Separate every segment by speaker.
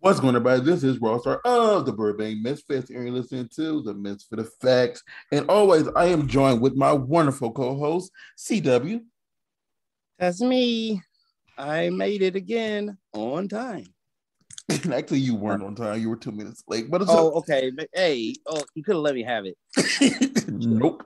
Speaker 1: What's going on, everybody? This is Raw Star of the Burbank Misfits, and you're listening to the Misfit Effects. And always, I am joined with my wonderful co-host, CW.
Speaker 2: That's me. I made it again on time.
Speaker 1: Actually, you weren't on time. You were 2 minutes late. But it's
Speaker 2: okay. Hey, you could have let me have it.
Speaker 1: Nope.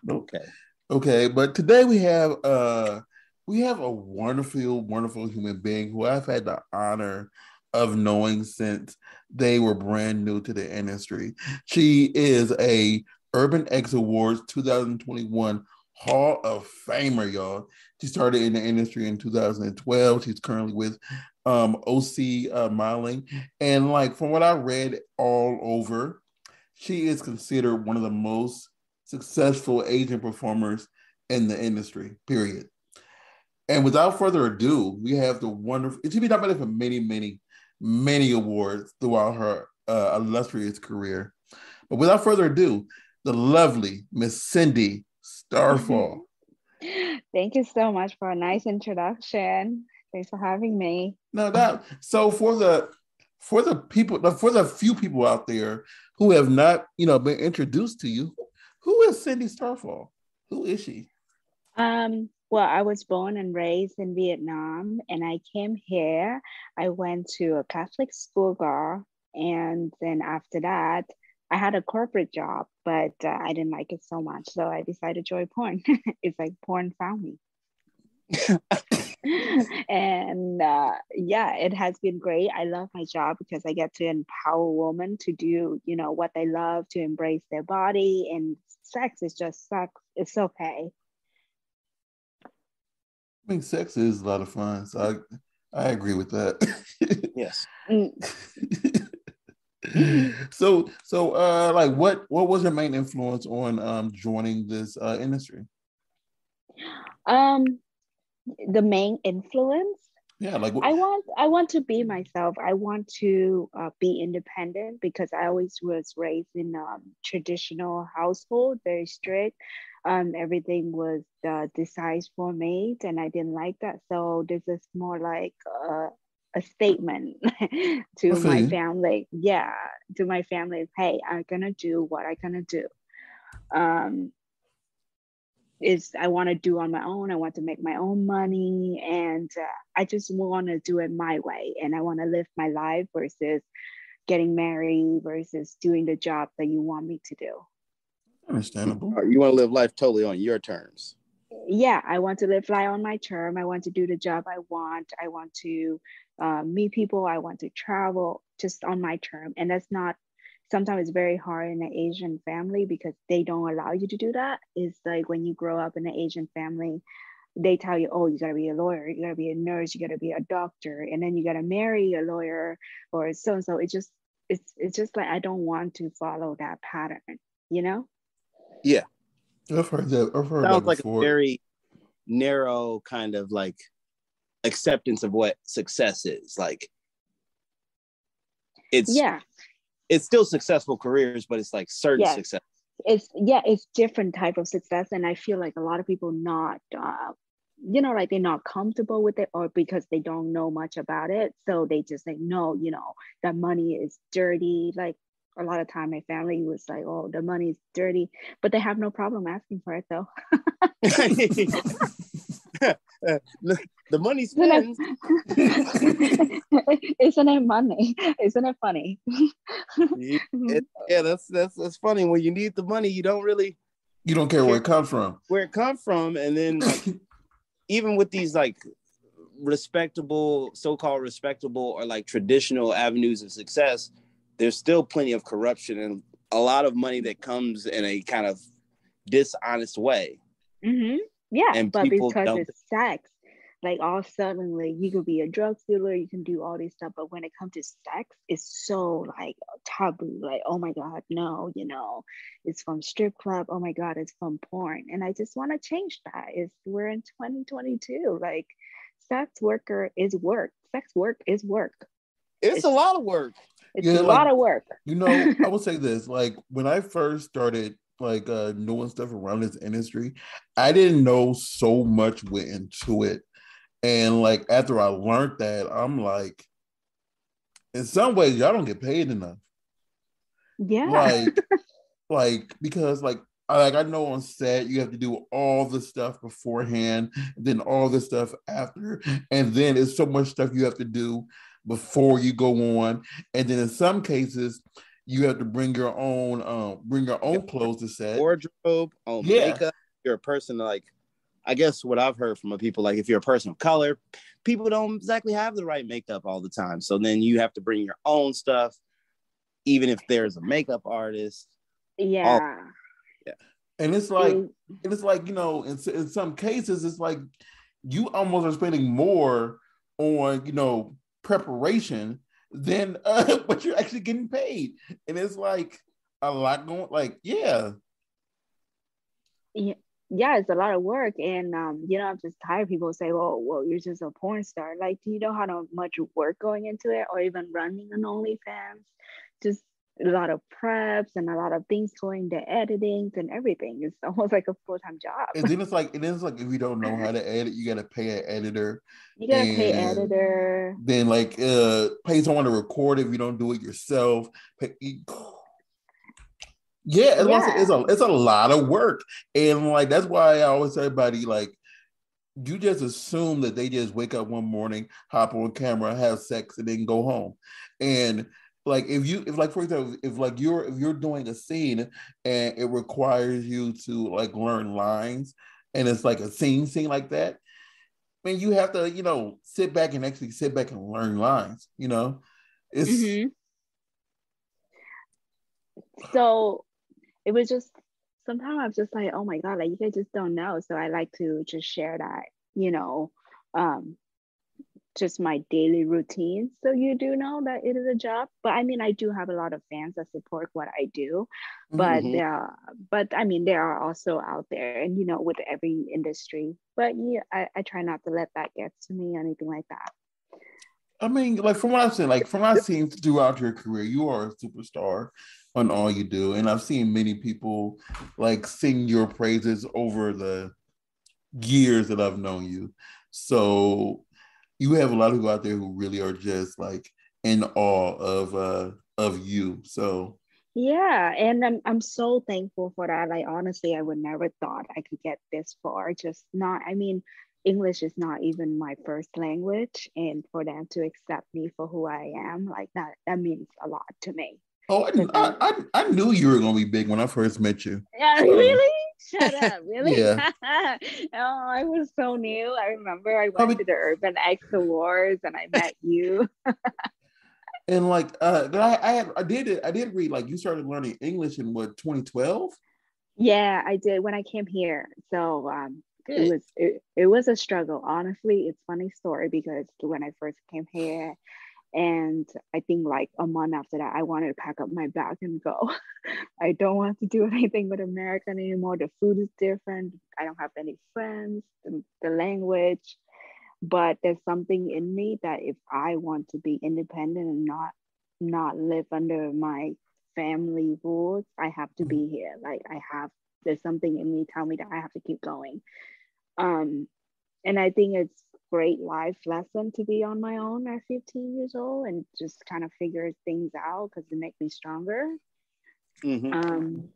Speaker 2: Okay.
Speaker 1: Okay, but today we have a wonderful human being who I've had the honor of knowing since they were brand new to the industry. She is a Urban X Awards 2021 Hall of Famer, y'all. She started in the industry in 2012. She's currently with OC Modeling. And like from what I read all over, she is considered one of the most successful Asian performers in the industry, period. And without further ado, we have the wonderful, she's been nominated for many awards throughout her illustrious career. But without further ado, the lovely Miss Cindy Starfall.
Speaker 3: Thank you so much for a nice introduction. Thanks for having me.
Speaker 1: No doubt. So for the few people out there who have not, been introduced to you, who is Cindy Starfall? Who is she?
Speaker 3: Well, I was born and raised in Vietnam, and I came here. I went to a Catholic school girl, and then after that, I had a corporate job, but I didn't like it so much, so I decided to join porn. It's like porn found me. And yeah, it has been great. I love my job because I get to empower women to do, what they love, to embrace their body, and sex is just sex. It's okay.
Speaker 1: I mean, sex is a lot of fun, so I agree with that.
Speaker 2: Yes.
Speaker 1: So like what was your main influence on joining this industry?
Speaker 3: The main influence,
Speaker 1: yeah, like
Speaker 3: I want to be myself. I want to be independent because I always was raised in traditional household, very strict. Everything was designed for me, and I didn't like that. So this is more like a statement to my family. Yeah, to my family. Hey, I'm gonna do what I'm gonna do. Is I want to do on my own. I want to make my own money, and I just want to do it my way. And I want to live my life versus getting married versus doing the job that you want me to do.
Speaker 1: Understandable.
Speaker 2: You want to live life totally on your terms.
Speaker 3: Yeah, I want to live life on my term. I want to do the job I want. I want to meet people. I want to travel just on my term. And that's not, sometimes it's very hard in an Asian family because they don't allow you to do that. It's like when you grow up in an Asian family, they tell you, oh, you got to be a lawyer, you got to be a nurse, you got to be a doctor, and then you got to marry a lawyer or so and so. It's just like I don't want to follow that pattern, you know?
Speaker 2: Yeah,
Speaker 1: I've heard that.
Speaker 2: Sounds like before. A very narrow kind of like acceptance of what success is. Like it's still successful careers, but it's like certain success.
Speaker 3: It's different type of success, and I feel like a lot of people not like they're not comfortable with it, or because they don't know much about it, so they just like, no, that money is dirty. Like a lot of time my family was like, oh, the money is dirty, but they have no problem asking for it though.
Speaker 2: The money spends.
Speaker 3: Isn't it money? Isn't it funny?
Speaker 2: Yeah, that's funny. When you need the money, you don't
Speaker 1: care where it comes from.
Speaker 2: And then like, even with these like respectable, so-called respectable or like traditional avenues of success, there's still plenty of corruption and a lot of money that comes in a kind of dishonest way.
Speaker 3: Mm-hmm. Yeah,
Speaker 2: and
Speaker 3: but because it's sex, like all of a sudden, like you could be a drug dealer, you can do all this stuff, but when it comes to sex, it's so like taboo. Like, oh my God, no, it's from strip club. Oh my God, it's from porn. And I just want to change that. We're in 2022. Like, sex worker is work. Sex work is work.
Speaker 2: It's a lot of work.
Speaker 3: It's a lot of work.
Speaker 1: I would say this, like when I first started like knowing stuff around this industry, I didn't know so much went into it. And like after I learned that, I'm like, in some ways, y'all don't get paid enough.
Speaker 3: Yeah.
Speaker 1: Like because I know on set you have to do all the stuff beforehand, then all the stuff after, and then it's so much stuff you have to do before you go on, and then in some cases you have to bring your own clothes to set.
Speaker 2: Wardrobe, on
Speaker 1: Yeah,
Speaker 2: makeup. You're a person like, I guess what I've heard from people, like if you're a person of color, people don't exactly have the right makeup all the time. So then you have to bring your own stuff, even if there's a makeup artist. All
Speaker 3: Yeah.
Speaker 2: yeah.
Speaker 1: and it's like
Speaker 3: It,
Speaker 1: in some cases it's like you almost are spending more on preparation than what you're actually getting paid, and it's like a lot going. Like, yeah,
Speaker 3: yeah, yeah, it's a lot of work. And I'm just tired. People say, well, you're just a porn star. Like, do you know how much work going into it, or even running an OnlyFans? Just a lot of preps and a lot of things going to editings and everything. It's almost like a full-time
Speaker 1: and
Speaker 3: job.
Speaker 1: then it's like if you don't know how to edit, you got to pay an editor,
Speaker 3: You gotta pay
Speaker 1: and
Speaker 3: editor.
Speaker 1: then pay someone to record if you don't do it yourself. Pay, yeah,
Speaker 3: Yeah.
Speaker 1: it's a lot of work, and like that's why I always tell everybody like you just assume that they just wake up one morning, hop on camera, have sex, and then go home. And like if like for example, if you're doing a scene and it requires you to like learn lines, and it's like a scene like that, I mean you have to sit back and learn lines. It's
Speaker 3: Hmm. So it was just sometimes I'm just like, oh my God, like you guys just don't know. So I like to just share that, you know, um, just my daily routine. So you do know that it is a job. But I mean, I do have a lot of fans that support what I do. But
Speaker 2: Mm-hmm.
Speaker 3: there are also out there, and with every industry. But yeah, I try not to let that get to me, anything like that.
Speaker 1: I mean, like from what I've seen, from what I've seen throughout your career, you are a superstar on all you do, and I've seen many people like sing your praises over the years that I've known you. So you have a lot of people out there who really are just like in awe of you. So
Speaker 3: Yeah, and I'm so thankful for that. Like honestly, I would never thought I could get this far. Just not, I mean, English is not even my first language, and for them to accept me for who I am, like that means a lot to me.
Speaker 1: oh,
Speaker 3: Because
Speaker 1: I knew you were gonna be big when I first met you.
Speaker 3: yeah,
Speaker 1: So
Speaker 3: really? Shut up, really?
Speaker 1: yeah,
Speaker 3: Oh, I was so new. I remember I went
Speaker 1: probably.
Speaker 3: to the Urban X Awards and I met you.
Speaker 1: And like I did read like you started learning English in what 2012.
Speaker 3: Yeah, I did when I came here. So it
Speaker 2: Okay.
Speaker 3: was it was a struggle. Honestly, it's a funny story because when I first came here, and I think like a month after that, I wanted to pack up my bag and go. I don't want to do anything with American anymore. The food is different. I don't have any friends. The language, but there's something in me that if I want to be independent and not live under my family rules, I have to be here. Like there's something in me tell me that I have to keep going. um and I think it's great life lesson to be on my own at 15 years old and just kind of figure things out because it makes me stronger.
Speaker 2: Mm-hmm.
Speaker 3: um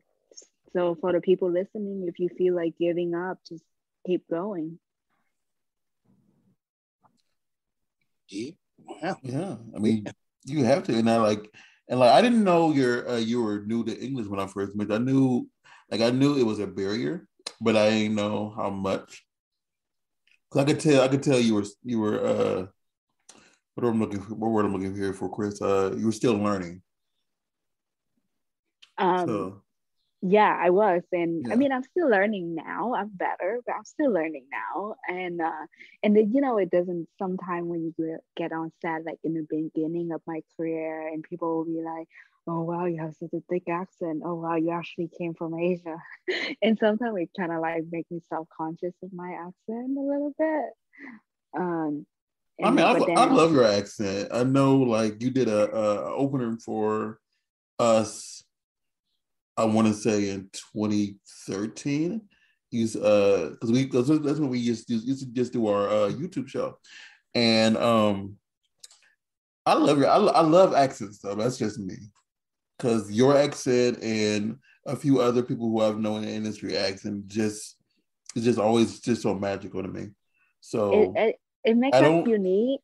Speaker 3: so for the people listening, if you feel like giving up, just keep going.
Speaker 2: Yeah. Wow.
Speaker 1: Yeah, I
Speaker 2: Yeah.
Speaker 1: mean, you have to, and I didn't know you were new to English when I first met. I knew it was a barrier, but I didn't know how much. 'Cause I could tell you were what word I'm looking here for, Chris. You were still learning,
Speaker 3: um
Speaker 1: so
Speaker 3: Yeah, I was. And I
Speaker 1: yeah.
Speaker 3: mean, I'm still learning now. I'm better, but I'm still learning now. And then, it doesn't sometimes when you get on set, like in the beginning of my career, and people will be like, oh, wow, you have such a thick accent. Oh, wow, you actually came from Asia. And sometimes it kind of like make me self-conscious of my accent a little bit. Um,
Speaker 1: I mean,
Speaker 3: but
Speaker 1: I
Speaker 3: then
Speaker 1: love your accent. I know, like you did a opener for us. I want to say in 2013. He's because that's when we used to just do our YouTube show, and I love accents though. That's just me. Because your accent and a few other people who I've known in the industry accent just it's just always just so magical to me.
Speaker 3: It
Speaker 1: So
Speaker 3: it, it makes
Speaker 1: I
Speaker 3: us
Speaker 1: don't.
Speaker 3: unique.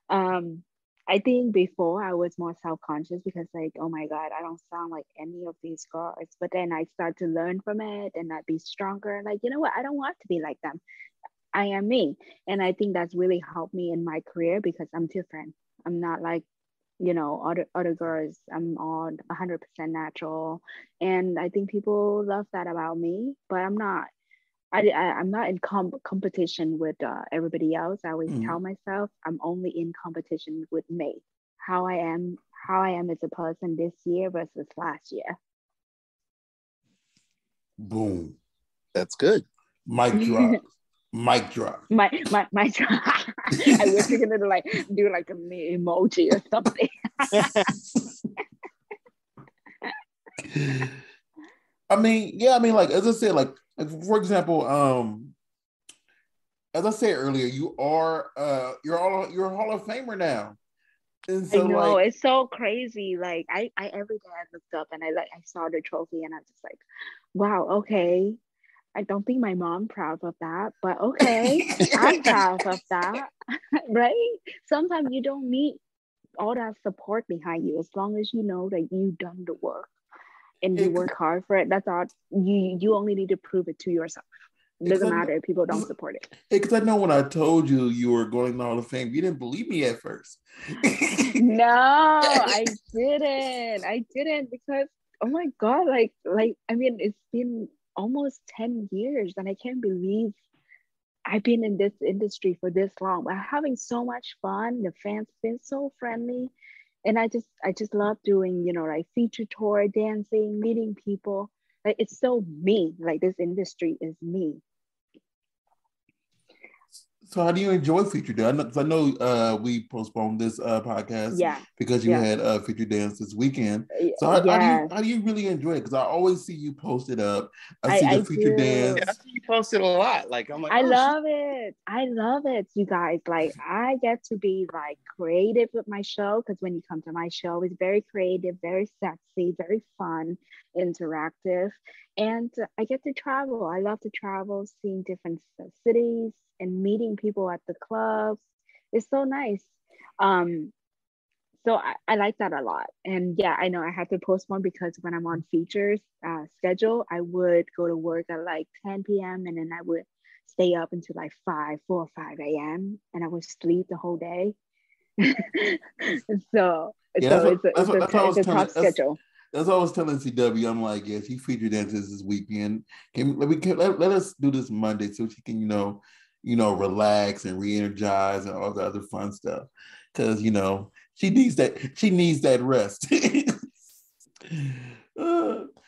Speaker 3: Um, I think before I was more self-conscious because like, oh my God, I don't sound like any of these girls. But then I start to learn from it and I'd be stronger. Like, you know what? I don't want to be like them. I am me. And I think that's really helped me in my career because I'm different. I'm not like, other girls. I'm all 100% natural. And I think people love that about me, but I'm not. I'm not in competition with everybody else. I always tell
Speaker 1: Mm,
Speaker 3: myself I'm only in competition with me. How I am, how I am as a person this year versus last year.
Speaker 1: boom.
Speaker 2: That's good.
Speaker 1: Mic drop. Mic drop.
Speaker 3: my I wish you could like do like an emoji or something.
Speaker 1: I mean, yeah, I mean, like as I said, like for example, as I said earlier, you're a Hall of Famer now. And
Speaker 3: I
Speaker 1: so
Speaker 3: know
Speaker 1: like
Speaker 3: it's so crazy. Like I every day I looked up and I saw the trophy and I was just like, wow, okay. I don't think my mom proud of that, but okay, I'm proud of that, right? Sometimes you don't need all that support behind you as long as you know that you've done the work and you
Speaker 1: it,
Speaker 3: work hard for it. That's all. You only need to prove it to yourself. It
Speaker 1: because
Speaker 3: doesn't
Speaker 1: I,
Speaker 3: matter if people don't support it.
Speaker 1: because I know when I told you you were going to the Hall of Fame, you didn't believe me at first.
Speaker 3: No, I didn't because oh my God, like I mean it's been almost 10 years and I can't believe I've been in this industry for this long. We're having so much fun. The fans been so friendly. And I just love doing, like feature tour, dancing, meeting people. Like it's so me. Like this industry is me.
Speaker 1: So how do you enjoy Feature Day? I know we postponed this podcast
Speaker 3: Yeah.
Speaker 1: because you
Speaker 3: Yeah.
Speaker 1: had Feature Dance this weekend. So
Speaker 3: Yes.
Speaker 1: how do you really enjoy it? Because I always see you posted up. I
Speaker 3: I
Speaker 1: see the
Speaker 3: I
Speaker 1: Feature
Speaker 2: Yeah, I
Speaker 3: do.
Speaker 1: Dance.
Speaker 2: see you posted a lot. Like I'm like,
Speaker 3: I
Speaker 2: oh, she.
Speaker 3: love it. I love it, you guys. Like I get to be like creative with my show because when you come to my show, it's very creative, very sexy, very fun, interactive, and I get to travel. I love to travel, seeing different cities and meeting people at the clubs. It's so nice. Um, so I like that a lot. And yeah, I know I had to postpone because when I'm on features schedule, I would go to work at like 10 p.m. and then I would stay up until like 4 or 5 a.m. and I would sleep the whole day. so
Speaker 1: Yeah,
Speaker 3: so
Speaker 1: that's what I
Speaker 3: it's
Speaker 1: was
Speaker 3: a
Speaker 1: telling.
Speaker 3: tough schedule.
Speaker 1: That's what I was telling CW. I'm like, yeah, she Feature Dances this weekend. Let us do this Monday so she can relax and re-energize and all the other fun stuff because she needs that rest.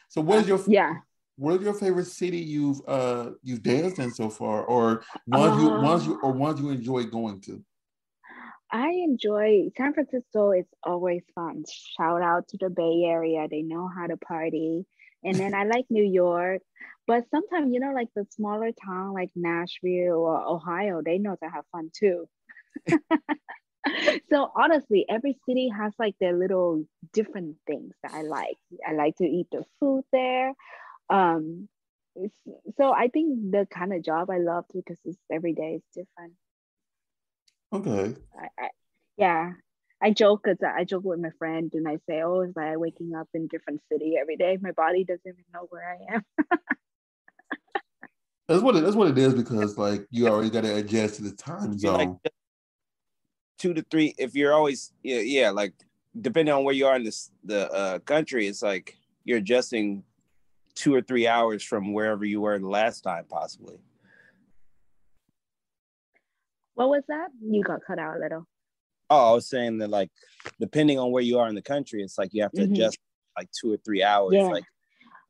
Speaker 1: So
Speaker 3: Yeah.
Speaker 1: what is your favorite city you've danced in so far, or ones you enjoy going to?
Speaker 3: I enjoy San Francisco. It's always fun. Shout out to the Bay Area. They know how to party. And then I like New York. But sometimes, like the smaller town like Nashville or Ohio, they know to have fun too. So honestly, every city has like their little different things that I like. I like to eat the food there. Um, so I think the kind of job I love because it's every day is different.
Speaker 1: Okay.
Speaker 3: Yeah, I joke because I joke with my friend and I say, "Oh, it's like waking up in different city every day. My body doesn't even know where I am."
Speaker 1: That's what it is because like you already got to adjust to the time
Speaker 2: You're like
Speaker 1: zone.
Speaker 2: 2 to 3. If you're always yeah, like depending on where you are in the country, it's like you're adjusting 2 or 3 hours from wherever you were the last time, possibly.
Speaker 3: What was that? You got cut out a little.
Speaker 2: Oh, I was saying that like depending on where you are in the country, it's like you have to
Speaker 3: Hmm.
Speaker 2: adjust like 2 or 3 hours,
Speaker 3: Yeah,
Speaker 2: like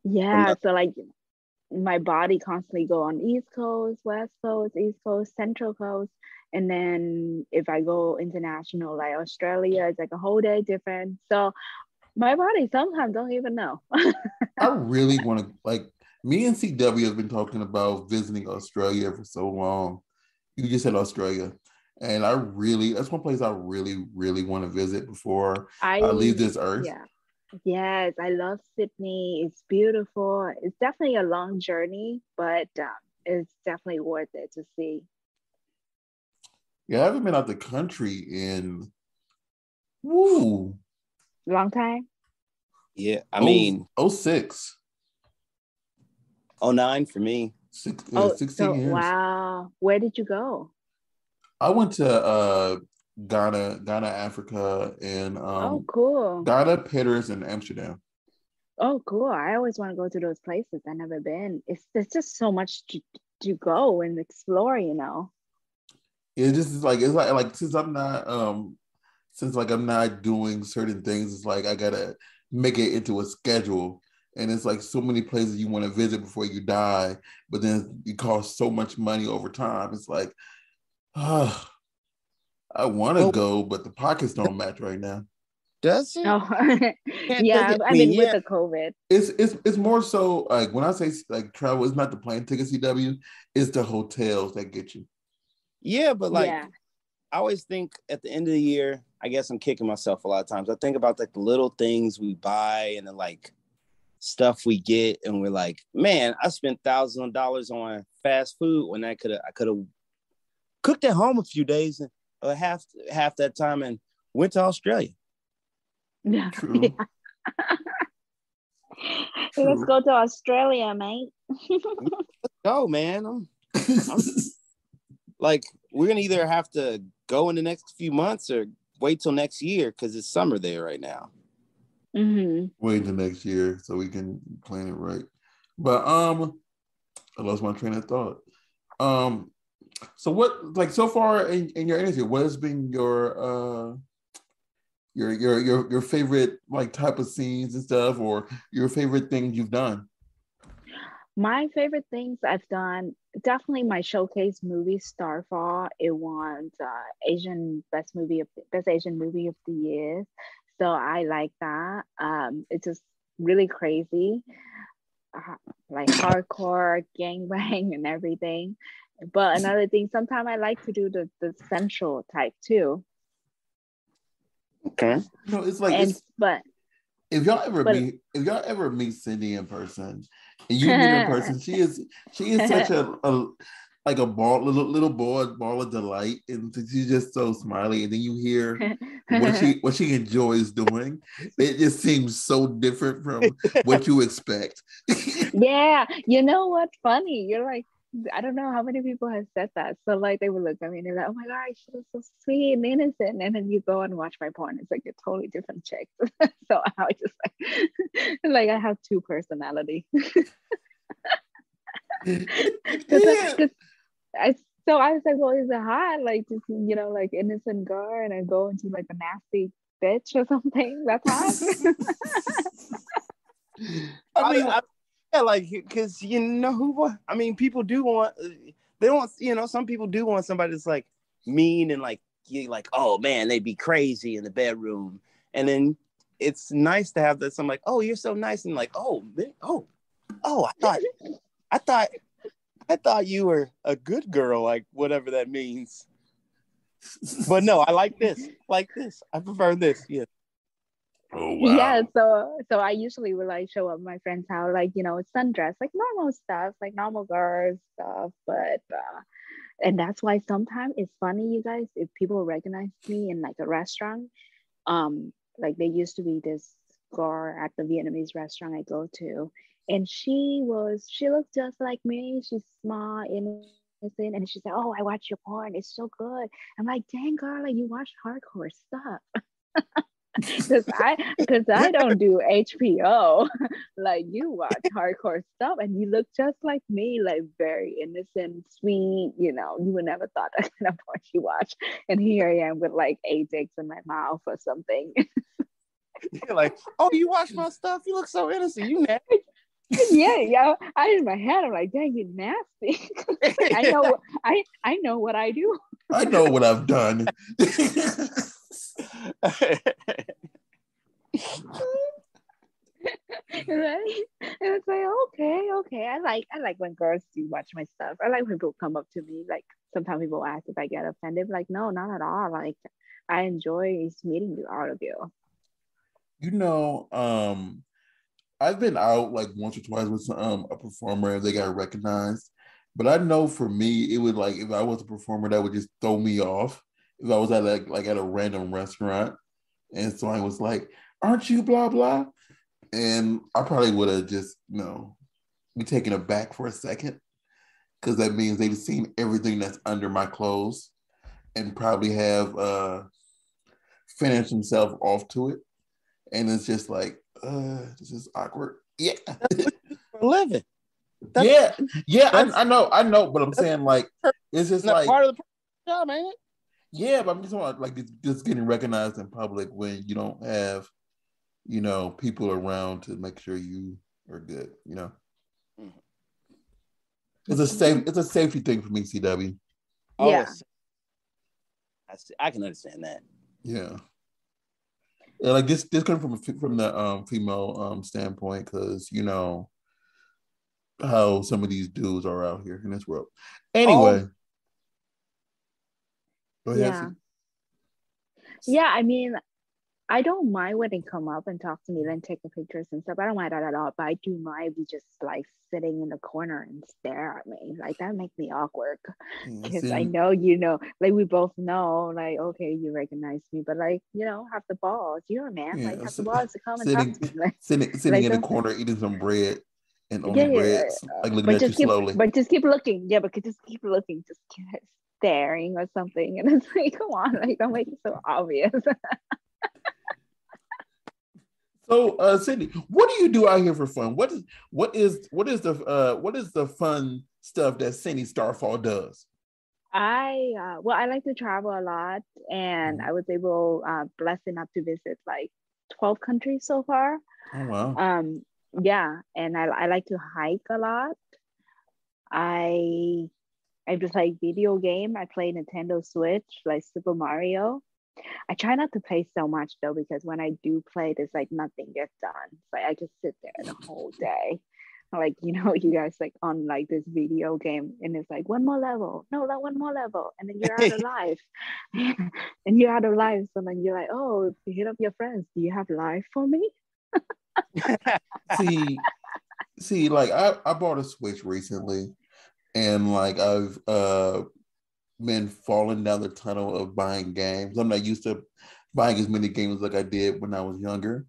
Speaker 2: from
Speaker 3: yeah.
Speaker 2: the.
Speaker 3: So like my body constantly go on East Coast, West Coast, East Coast, Central Coast, and then if I go international like Australia, it's like a whole day different. So my body sometimes don't even know.
Speaker 1: I really want to like me and CW have been talking about visiting Australia for so long. You just said Australia, And that's one place I really, really want to visit before I leave
Speaker 3: I
Speaker 1: this earth.
Speaker 3: yeah. Yes, I love Sydney. It's beautiful. It's definitely a long journey, but it's definitely worth it to see.
Speaker 1: Yeah, I haven't been out the country in woo
Speaker 3: Long time?
Speaker 2: Yeah, I
Speaker 1: oh
Speaker 2: mean,
Speaker 1: oh six.
Speaker 2: '09 for me.
Speaker 1: Yeah,
Speaker 3: Oh,
Speaker 1: 16
Speaker 3: so
Speaker 1: years.
Speaker 3: wow. Where did you go?
Speaker 1: I went to Ghana, Africa, and
Speaker 3: Oh, cool.
Speaker 1: Ghana, Paris, and Amsterdam.
Speaker 3: Oh, cool. I always want to go to those places. I've never been. It's just so much to go and explore, you know.
Speaker 1: It just is like since like I'm not doing certain things, it's like I gotta make it into a schedule. And it's like so many places you want to visit before you die, but then it costs so much money over time. It's like, ah, I want to
Speaker 2: Well,
Speaker 1: go, but the pockets don't match right now.
Speaker 2: does it?
Speaker 3: Oh,
Speaker 2: Can't look
Speaker 3: yeah.
Speaker 2: at. I
Speaker 3: I
Speaker 2: mean,
Speaker 3: mean, with
Speaker 2: yeah,
Speaker 3: the COVID.
Speaker 1: It's more so like when I say like travel, it's not the plane ticket CW, it's the hotels that get you.
Speaker 2: yeah, but like
Speaker 3: Yeah.
Speaker 2: I always think at the end of the year, I guess I'm kicking myself a lot of times. I think about like the little things we buy and then like stuff we get, and we're like, man, I spent thousands of dollars on fast food when I could have cooked at home a few days and half that time and went to Australia.
Speaker 3: Yeah.
Speaker 1: True,
Speaker 3: Let's
Speaker 1: true.
Speaker 3: go to Australia, mate.
Speaker 2: Let's go, man. I'm like, we're gonna either have to go in the next few months or wait till next year because it's summer there right now.
Speaker 3: Hmm.
Speaker 1: Wait the next year so we can plan it right. But I lost my train of thought. Um, so what like so far in your interview, what has been your favorite like type of scenes and stuff, or your favorite things you've done?
Speaker 3: My favorite things I've done, definitely my showcase movie Starfall. It won Asian best Asian movie of the year. So I like that. It's just really crazy, uh, like hardcore gangbang and everything. But another thing, sometimes I like to do the sensual type too.
Speaker 2: Okay.
Speaker 1: You know, it's like
Speaker 3: And
Speaker 1: it's
Speaker 3: but but
Speaker 1: if y'all ever meet Cindy in person and you meet her in person, she is such a like a ball of delight, and she's just so smiley. And then you hear what she enjoys doing. It just seems so different from what you expect.
Speaker 3: Yeah, you know what's funny? You're like, I don't know how many people have said that. So like they would look at me and they're like, oh my God, she was so sweet and innocent. And then you go and watch my porn, it's like a totally different chick. So I was just like I have two personality. Because
Speaker 1: Yeah.
Speaker 3: I so I was like, well, is it hot? Like just like innocent girl and I go into like a nasty bitch or something. That's hot.
Speaker 1: I
Speaker 2: I
Speaker 1: mean,
Speaker 2: mean, yeah, like because you know who I mean, people do want they want some people do want somebody that's like mean and like you like oh man they'd be crazy in the bedroom, and then it's nice to have that some like oh you're so nice and like oh man, oh I thought I thought you were a good girl, like whatever that means. But no, I like this. I prefer this. Yeah.
Speaker 1: oh
Speaker 3: Yeah,
Speaker 1: wow.
Speaker 3: so I usually will like show up at my friend's house, like sundress, like normal stuff, like normal girl stuff. But and that's why sometimes it's funny, you guys, if people recognize me in like a restaurant, like there used to be this girl at the Vietnamese restaurant I go to, and she looked just like me. She's small, innocent, and she said, "Oh, I watch your porn. It's so good." I'm like, "Dang, girl, like you watch hardcore stuff." Because I don't do HBO. Like you watch hardcore stuff and you look just like me, like very innocent, sweet, you would never thought that kind of porn you watch. And here I am with like 8 dicks in my mouth or something.
Speaker 2: You're like, oh, you watch my stuff? You look so innocent. You mad?
Speaker 3: Yeah. I in my head, I'm like, dang, you nasty. I know what I do.
Speaker 1: I know what I've done.
Speaker 3: Right? And it's like, okay. I like when girls do watch my stuff. I like when people come up to me. Like sometimes people ask if I get offended. Like, no, not at all. Like I enjoy meeting you, all of you.
Speaker 1: You know, I've been out like once or twice with a performer and they got recognized. But I know for me, it would like if I was a performer that would just throw me off. If I was at like at a random restaurant and someone was like, "Aren't you blah blah?" And I probably would have just be taken aback for a second because that means they've seen everything that's under my clothes and probably have finished themselves off to it. And it's just like, this is awkward. Yeah.
Speaker 2: For a living.
Speaker 1: Yeah. I know, but I'm saying like it's just
Speaker 2: not
Speaker 1: like
Speaker 2: part of the job, ain't it?
Speaker 1: Yeah, but I'm just talking about like just getting recognized in public when you don't have, people around to make sure you are good. It's a safety thing for me, CW.
Speaker 3: Yeah.
Speaker 2: I can understand that.
Speaker 1: Yeah. Yeah, like this comes from the female standpoint because how some of these dudes are out here in this world. Anyway, go ahead.
Speaker 3: Yeah. Yeah, I mean, I don't mind when they come up and talk to me, then take the pictures and stuff. I don't mind that at all. But I do mind if you just like sitting in the corner and stare at me. Like that makes me awkward. Because I know like we both know, like, okay, you recognize me, but like, have the balls. You're a man. Like have the balls to come and talk to me. Like,
Speaker 1: sitting
Speaker 3: like,
Speaker 1: in the corner eating some bread and only
Speaker 3: yeah,
Speaker 1: bread, like looking at you slowly.
Speaker 3: But just keep looking. Yeah, but just keep looking. Just keep staring or something. And it's like, come on, like don't make it so obvious.
Speaker 1: So, Cindy, what do you do out here for fun? What is the fun stuff that Cindy Starfall does?
Speaker 3: I like to travel a lot, and I was blessed enough to visit like 12 countries so far.
Speaker 1: Oh wow.
Speaker 3: Yeah, and I like to hike a lot. I just like video game. I play Nintendo Switch, like Super Mario. I try not to play so much though, because when I do play, there's like nothing gets done. So I just sit there the whole day. Like, you guys like on like this video game and it's like one more level, no, not one more level, and then you're out of life. And you're out of life. So then you're like, oh, you hit up your friends. Do you have life for me?
Speaker 1: see, like I bought a Switch recently and like I've been falling down the tunnel of buying games. I'm not used to buying as many games like I did when I was younger.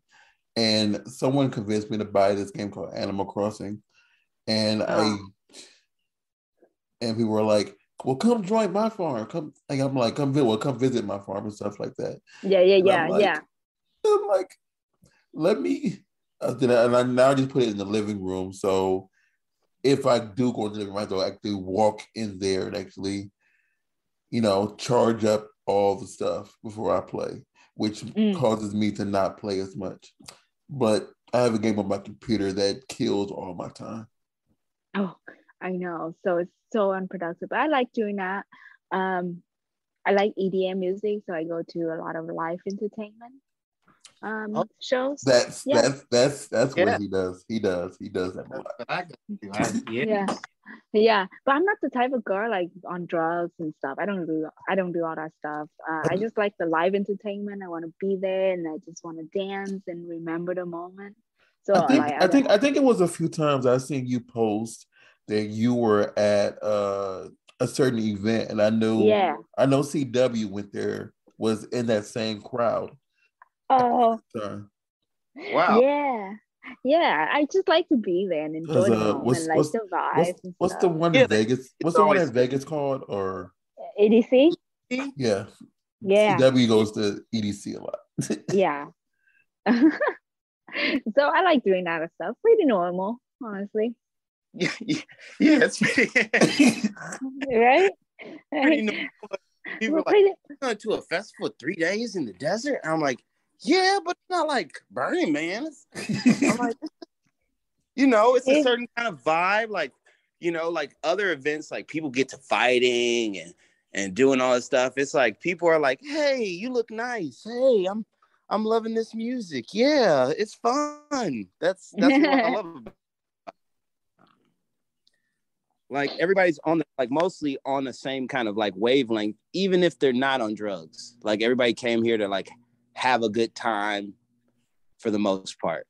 Speaker 1: And someone convinced me to buy this game called Animal Crossing. And people were like, well, come join my farm. Come visit my farm and stuff like that.
Speaker 3: Yeah.
Speaker 1: I'm like, let me and I now just put it in the living room. So if I do go to the living room, I have to actually walk in there and actually charge up all the stuff before I play, which causes me to not play as much. But I have a game on my computer that kills all my time.
Speaker 3: Oh, I know. So it's so unproductive. But I like doing that. I like EDM music, so I go to a lot of live entertainment shows.
Speaker 1: That's what he does. He does that a
Speaker 3: lot. Yeah, but I'm not the type of girl like on drugs and stuff. I don't do all that stuff. I just like the live entertainment. I want to be there and I just want to dance and remember the moment. So
Speaker 1: I think it was a few times I've seen you post that you were at a certain event, and I know CW was in that same crowd.
Speaker 3: Oh, wow. Yeah, I just like to be there and enjoy the moment, like the vibes.
Speaker 1: What's the one in Vegas? What's the one in Vegas called? Or
Speaker 3: EDC?
Speaker 1: Yeah. CW goes to EDC a lot.
Speaker 3: Yeah. So I like doing that stuff. Pretty normal, honestly.
Speaker 2: Yeah, it's
Speaker 3: right.
Speaker 2: Pretty normal. People are like, going to a festival 3 days in the desert. And I'm like, yeah, but it's not like Burning Man. I'm like, it's a certain kind of vibe. Like, like other events, like people get to fighting and doing all this stuff. It's like people are like, hey, you look nice. Hey, I'm loving this music. Yeah, it's fun. That's what I love about it. like everybody's on the, like mostly on the same kind of like wavelength, even if they're not on drugs. Like everybody came here to like have a good time for the most part.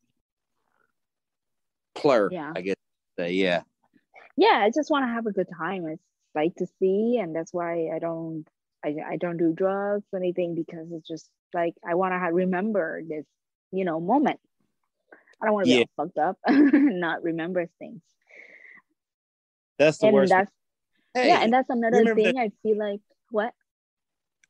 Speaker 3: Yeah.
Speaker 2: I guess. Yeah.
Speaker 3: Yeah, I just want to have a good time. It's like to see, and that's why I don't do drugs or anything, because it's just like I want to remember this, moment. I don't want to be
Speaker 2: Yeah.
Speaker 3: all fucked up and not remember things.
Speaker 2: That's the
Speaker 3: And
Speaker 2: worst.
Speaker 3: that's yeah, and
Speaker 2: Hey,
Speaker 3: that's
Speaker 2: you
Speaker 3: another
Speaker 2: remember that?
Speaker 3: thing I feel like what?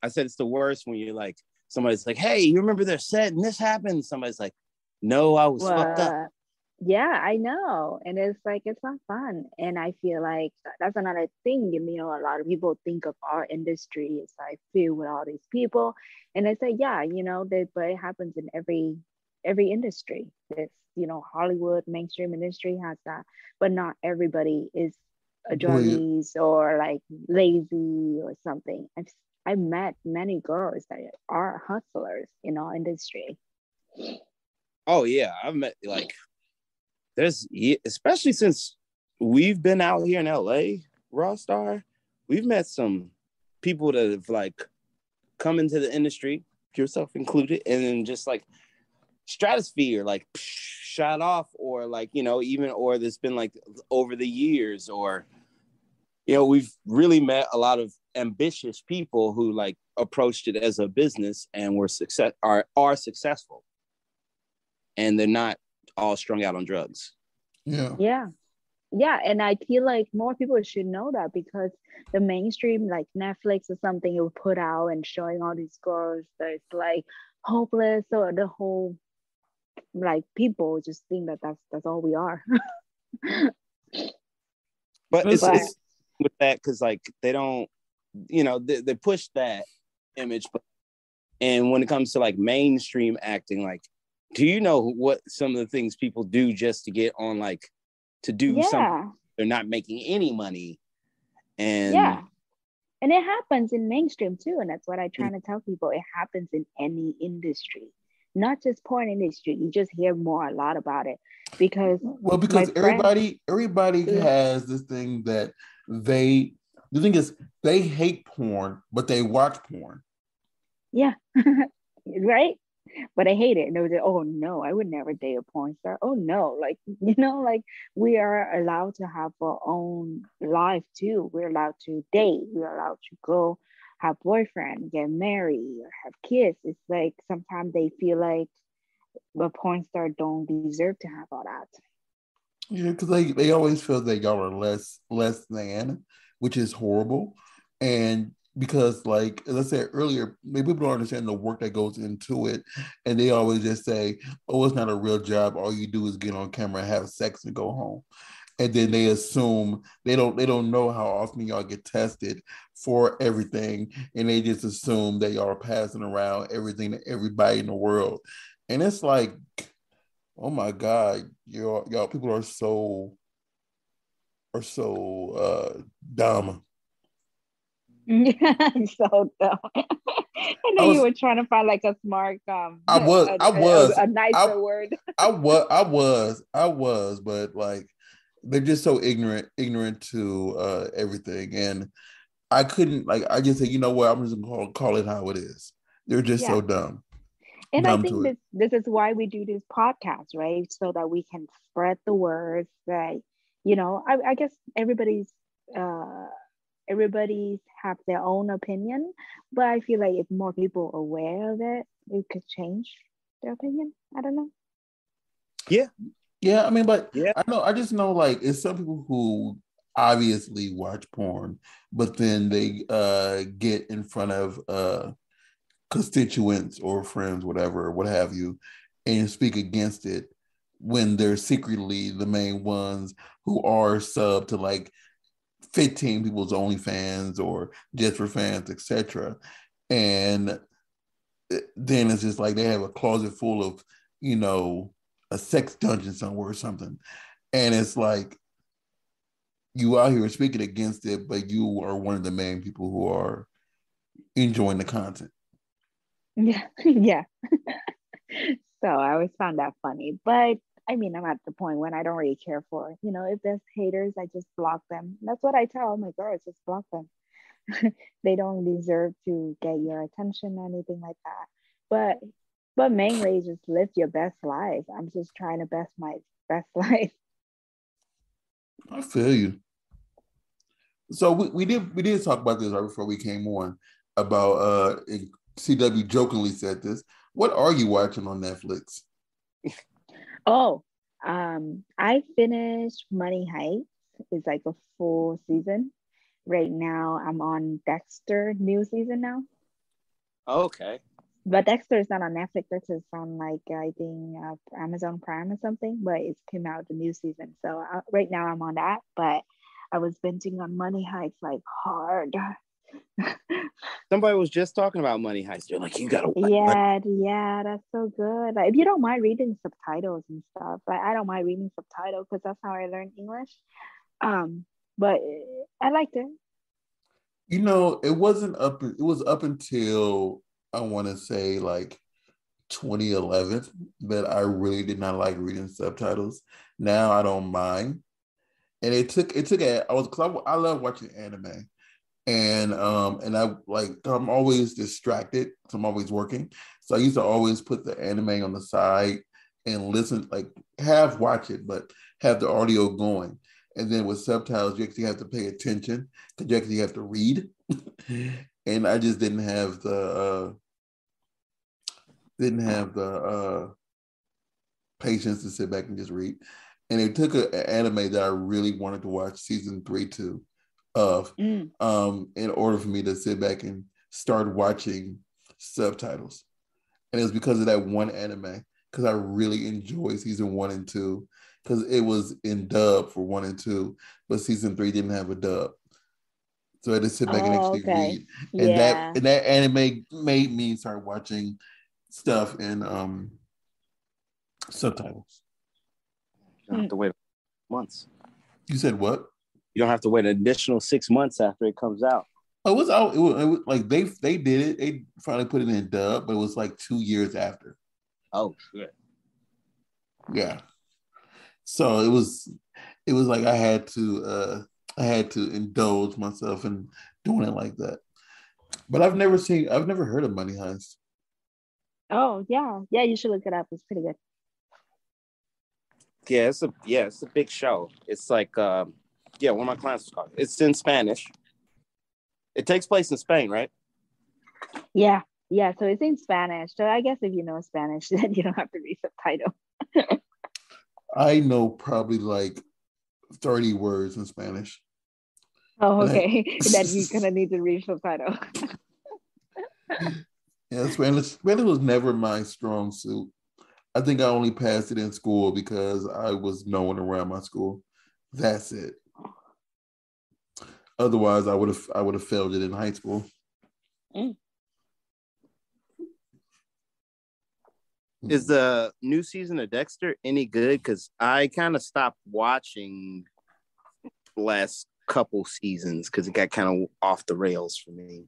Speaker 2: I said it's the worst when you're like, somebody's like, hey, you remember their set and this happened? Somebody's like, no, I was fucked up.
Speaker 3: What? Yeah, I know. And it's like, it's not fun. And I feel like that's another thing. A lot of people think of our industry as like filled with all these people. And I say, yeah, but it happens in every industry. This, Hollywood mainstream industry has that, but not everybody is a
Speaker 1: Brilliant.
Speaker 3: druggies or like lazy or something. I've met many girls that are hustlers in our industry.
Speaker 2: Oh yeah, I've met like there's especially since we've been out here in LA, Raw Star, we've met some people that have like come into the industry, yourself included, and then just like stratosphere, like shot off, or like even or there's been like over the years, or we've really met a lot of ambitious people who like approached it as a business and are successful, and they're not all strung out on drugs.
Speaker 1: Yeah.
Speaker 3: Yeah. Yeah, and I feel like more people should know that, because the mainstream, like Netflix or something, it will put out and showing all these girls that's like hopeless, or the whole like people just think that that's all we are.
Speaker 2: But
Speaker 1: It's,
Speaker 3: But
Speaker 2: it's with that because like they don't, they push that image, and when it comes to like mainstream acting, like, do you know what some of the things people do just to get on, like, to do something?
Speaker 3: yeah,
Speaker 2: They're not making any money, and
Speaker 3: yeah. And it happens in mainstream too. And that's what I try to tell people. It happens in any industry, not just porn industry. You just hear a lot about it, because
Speaker 1: well,
Speaker 3: my
Speaker 1: because
Speaker 3: friend,
Speaker 1: everybody has this thing that the thing is, they hate porn, but they watch porn.
Speaker 3: yeah, right. But I hate it. And they would say, oh no, I would never date a porn star. Oh no, like, like we are allowed to have our own life too. We're allowed to date. We're allowed to go have boyfriend, get married, or have kids. It's like sometimes they feel like the porn star don't deserve to have all that.
Speaker 1: Yeah, because they always feel that y'all are less than, which is horrible. And because, like as I said earlier, maybe people don't understand the work that goes into it, and they always just say, "Oh, it's not a real job. All you do is get on camera, have sex, and go home." And then they assume they don't know how often y'all get tested for everything, and they just assume that y'all are passing around everything to everybody in the world. And it's like, oh my God, y'all people are so dumb.
Speaker 3: So dumb. I know
Speaker 1: I
Speaker 3: you
Speaker 1: was
Speaker 3: were trying to find like a smart,
Speaker 1: I was I was
Speaker 3: a
Speaker 1: I
Speaker 3: nicer word.
Speaker 1: I was, but like they're just so ignorant to everything. And I couldn't, like, I just said, you know what, I'm just gonna call it how it is. They're just
Speaker 3: Yeah.
Speaker 1: so dumb.
Speaker 3: And I
Speaker 1: Dumb to
Speaker 3: think
Speaker 1: it.
Speaker 3: this is why we do this podcast, right? So that we can spread the word that, I guess uh everybody's have their own opinion, but I feel like if more people are aware of it, it could change their opinion. I don't know.
Speaker 2: yeah,
Speaker 1: Yeah, I mean, but
Speaker 2: yeah,
Speaker 1: I just know, like, it's some people who obviously watch porn, but then they get in front of constituents or friends, whatever, what have you, and speak against it when they're secretly the main ones who are sub to like 15 people's OnlyFans or just for fans, etc. And then it's just like they have a closet full of, you know, a sex dungeon somewhere or something. And it's like you out here speaking against it, but you are one of the main people who are enjoying the content.
Speaker 3: Yeah. Yeah. So I always found that funny. But I mean, I'm at the point when I don't really care for, if there's haters, I just block them. That's what I tell my girls, just block them. They don't deserve to get your attention or anything like that. But mainly just live your best life. I'm just trying to best my best life.
Speaker 1: I feel you. So we did talk about this right before we came on about CW jokingly said this. What are you watching on Netflix?
Speaker 3: Oh, I finished Money Heist. It's like a full season. Right now, I'm on Dexter new season now.
Speaker 2: Okay.
Speaker 3: But Dexter is not on Netflix. Dexter is on like I think Amazon Prime or something. But it came out the new season, so right now I'm on that. But I was binging on Money Heist like hard.
Speaker 2: Somebody was just talking about Money Heist. They're like, you gotta watch.
Speaker 3: Yeah, that's so good. Like, if you don't mind reading subtitles and stuff, like I don't mind reading subtitles because that's how I learned English. But I liked it.
Speaker 1: It wasn't up. It was up until I want to say like 2011 that I really did not like reading subtitles. Now I don't mind, and I love watching anime, and I'm always distracted, so I'm always working. So I used to always put the anime on the side and listen, like have watch it, but have the audio going. And then with subtitles, you actually have to pay attention because you actually have to read. And I just didn't have the patience to sit back and just read. And it took an anime that I really wanted to watch season 3 too of in order for me to sit back and start watching subtitles. And it was because of that one anime, because I really enjoyed season 1 and 2, because it was in dub for 1 and 2, but season 3 didn't have a dub. So I had to sit back and
Speaker 3: Oh,
Speaker 1: actually
Speaker 3: okay.
Speaker 1: read. And that
Speaker 3: Yeah.
Speaker 1: and that anime made me start watching stuff in subtitles.
Speaker 2: You don't have to wait months.
Speaker 1: You said what?
Speaker 2: You don't have to wait an additional 6 months after it comes out.
Speaker 1: It was out. It was like they did it. They finally put it in dub, but it was like 2 years after.
Speaker 2: Oh, good.
Speaker 1: Yeah. So it was like I had to indulge myself in doing it like that. But I've never heard of Money Heist.
Speaker 3: Oh, yeah. Yeah, you should look it up. It's pretty good.
Speaker 2: Yeah, it's a big show. It's like one of my clients was called. It's in Spanish. It takes place in Spain, right?
Speaker 3: Yeah. Yeah. So it's in Spanish. So I guess if you know Spanish, then you don't have to read subtitle.
Speaker 1: I know probably like 30 words in Spanish.
Speaker 3: Oh,
Speaker 1: And
Speaker 3: okay. Then you're gonna need to read subtitle.
Speaker 1: yeah, Spanish was never my strong suit. I think I only passed it in school because I was known around my school. That's it. Otherwise, I would have failed it in high school.
Speaker 3: Mm.
Speaker 2: Is the new season of Dexter any good? Because I kind of stopped watching the last couple seasons because it got kind of off the rails for me.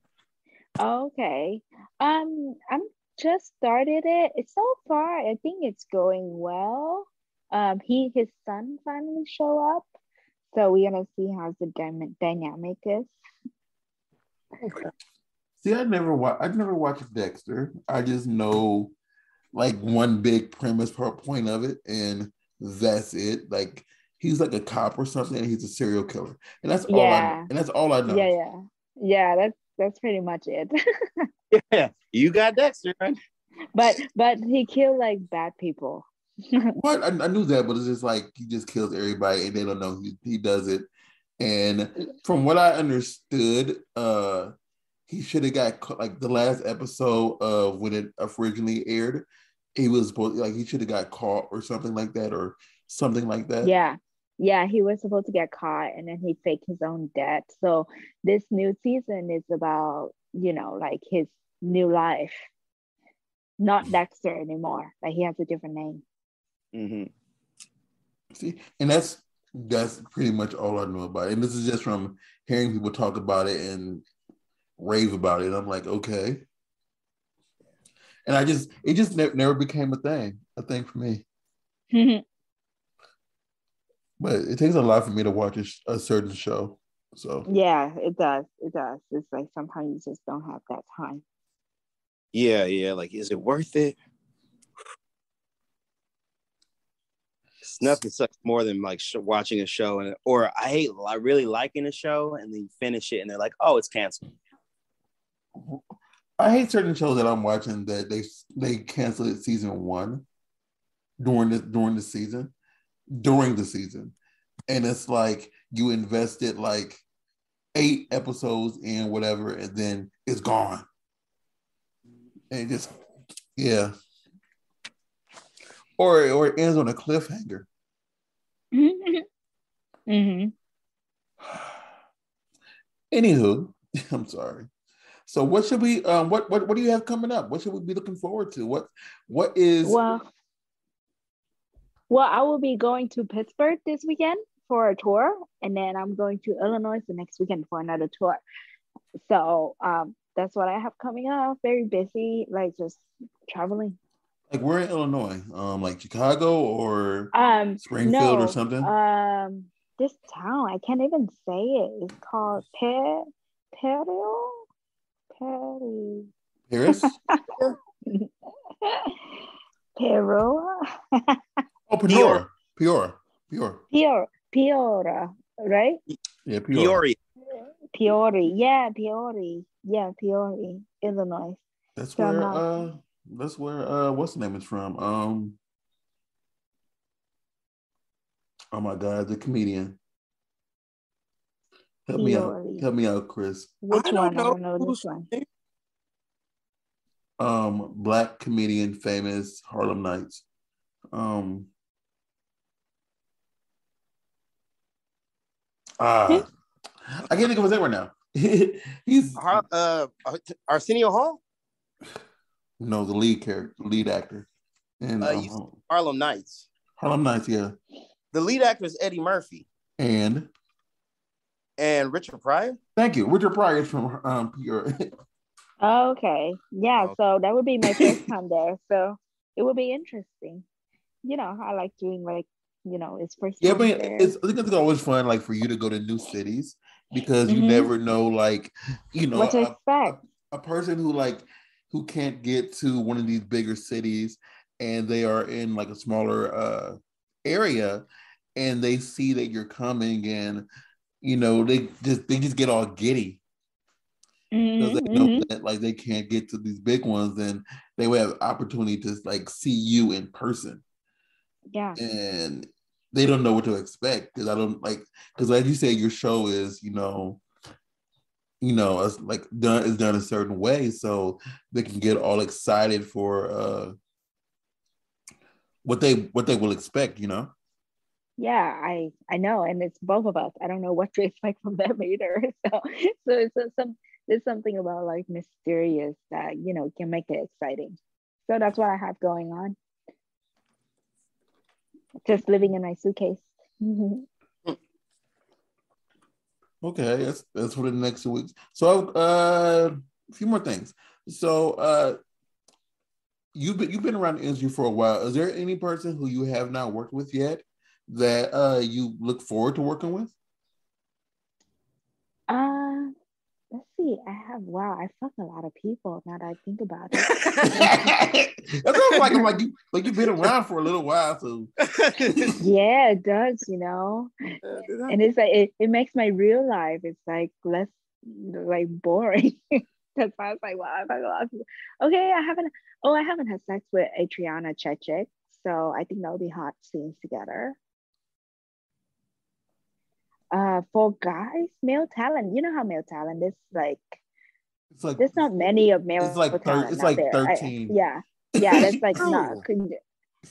Speaker 3: Okay. I'm just started it. It's so far, I think it's going well. His son finally show up, so we're gonna see how the dynamic is.
Speaker 2: Okay.
Speaker 1: See, I never watched Dexter. I just know like one big premise point of it, and that's it. Like he's like a cop or something, and he's a serial killer, and that's all I know.
Speaker 3: Yeah,
Speaker 1: And that's all I know.
Speaker 3: yeah. That's pretty much it.
Speaker 2: Yeah, you got Dexter, right?
Speaker 3: But he killed like bad people.
Speaker 1: What I knew that, but it's just like he just kills everybody, and they don't know he does it. And from what I understood, he should have got like the last episode of when it originally aired. He was supposed like he should have got caught or something like that, or something like that.
Speaker 3: Yeah. Yeah, he was supposed to get caught and then he faked his own death. So this new season is about, like his new life. Not Dexter anymore. Like he has a different name.
Speaker 2: Mm-hmm.
Speaker 1: See, and that's pretty much all I know about it. And this is just from hearing people talk about it and rave about it. I'm like, okay. And it just never became a thing for me. But it takes a lot for me to watch a certain show. So
Speaker 3: Yeah, it does. It does. It's like sometimes you just don't have that time.
Speaker 2: Yeah. Like, is it worth it? It's nothing sucks more than like watching a show or I hate really liking a show and then you finish it and they're like, oh, it's canceled.
Speaker 1: I hate certain shows that I'm watching that they canceled season one during the season, and it's like you invested like 8 episodes in whatever, and then it's gone, and just yeah, or it ends on a cliffhanger.
Speaker 3: Mm-hmm.
Speaker 1: Anywho, I'm sorry. So what should we what do you have coming up? What should we be looking forward to? What is
Speaker 3: Well, I will be going to Pittsburgh this weekend for a tour, and then I'm going to Illinois the next weekend for another tour. So that's what I have coming up. Very busy, like just traveling.
Speaker 1: like we're in Illinois, like Chicago or Springfield or
Speaker 3: No,
Speaker 1: something?
Speaker 3: this town I can't even say it. It's called Perio, Peri,
Speaker 1: Paris?
Speaker 3: Pero,
Speaker 1: Oh,
Speaker 2: Peoria.
Speaker 3: Peora, right?
Speaker 1: Yeah, Peoria.
Speaker 3: Peoria, yeah, Peoria, Illinois.
Speaker 1: That's
Speaker 3: So I'm
Speaker 1: where
Speaker 3: not.
Speaker 1: what's the name is from? Oh my God, the comedian.
Speaker 3: Peoria.
Speaker 1: Help me out, Chris.
Speaker 3: Which
Speaker 2: I don't
Speaker 3: one? I
Speaker 2: know
Speaker 3: don't know this one.
Speaker 1: Black comedian, famous Harlem Nights. I can't think of his name right now. He's
Speaker 2: Arsenio Hall.
Speaker 1: no, the lead actor, and
Speaker 2: Harlem Nights.
Speaker 1: Harlem Nights, yeah.
Speaker 2: The lead actor is Eddie Murphy
Speaker 1: And
Speaker 2: Richard Pryor.
Speaker 1: thank you, Richard Pryor is from Peoria.
Speaker 3: Okay, yeah. So that would be my first time there. So it would be interesting. I like doing like it's first
Speaker 1: Yeah,
Speaker 3: time
Speaker 1: but
Speaker 3: there.
Speaker 1: I think it's always fun, like for you to go to new cities because you never know, like
Speaker 3: What to expect.
Speaker 1: a person who can't get to one of these bigger cities and they are in like a smaller area and they see that you're coming and they just get all giddy because they know that like they can't get to these big ones, then they will have opportunity to like see you in person.
Speaker 3: Yeah.
Speaker 1: And they don't know what to expect because I don't like because as you say, your show is it's like done a certain way, so they can get all excited for what they will expect.
Speaker 3: Yeah, I know, and it's both of us. I don't know what to expect from them either. So there's something about like mysterious that can make it exciting. So that's what I have going on. Just living in my suitcase.
Speaker 1: Okay, that's for the next 2 weeks. So a few more things. So you've been around the industry for a while. Is there any person who you have not worked with yet that you look forward to working with?
Speaker 3: Let's see. I fucked a lot of people now that I think about it.
Speaker 1: That sounds like you've been around for a little while, so
Speaker 3: yeah, it does, and it's like it makes my real life it's like less like boring. That's why I was like, wow, I fucked a lot of people. Okay, I haven't had sex with Adriana Chechik, so I think that'll be hot scenes together. For guys, male talent, you know how male talent is like
Speaker 1: it's like
Speaker 3: there's not many of male talent
Speaker 1: it's
Speaker 3: out
Speaker 1: like
Speaker 3: there.
Speaker 1: 13.
Speaker 3: Yeah, that's like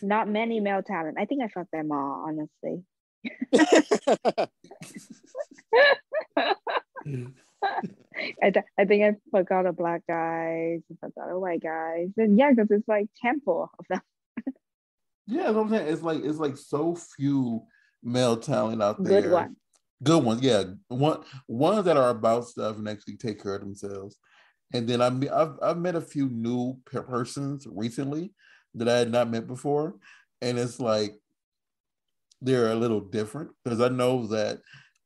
Speaker 3: not many male talent. I think I fucked them all, honestly. I think I forgot a black guys, I forgot a white guys, and yeah, because it's like temple of them.
Speaker 1: Yeah, that's what I'm saying. It's like so few male talent out
Speaker 3: Good
Speaker 1: there.
Speaker 3: one.
Speaker 1: Good ones, yeah. Ones that are about stuff and actually take care of themselves. And then I've met a few new persons recently that I had not met before, and it's like they're a little different, because I know that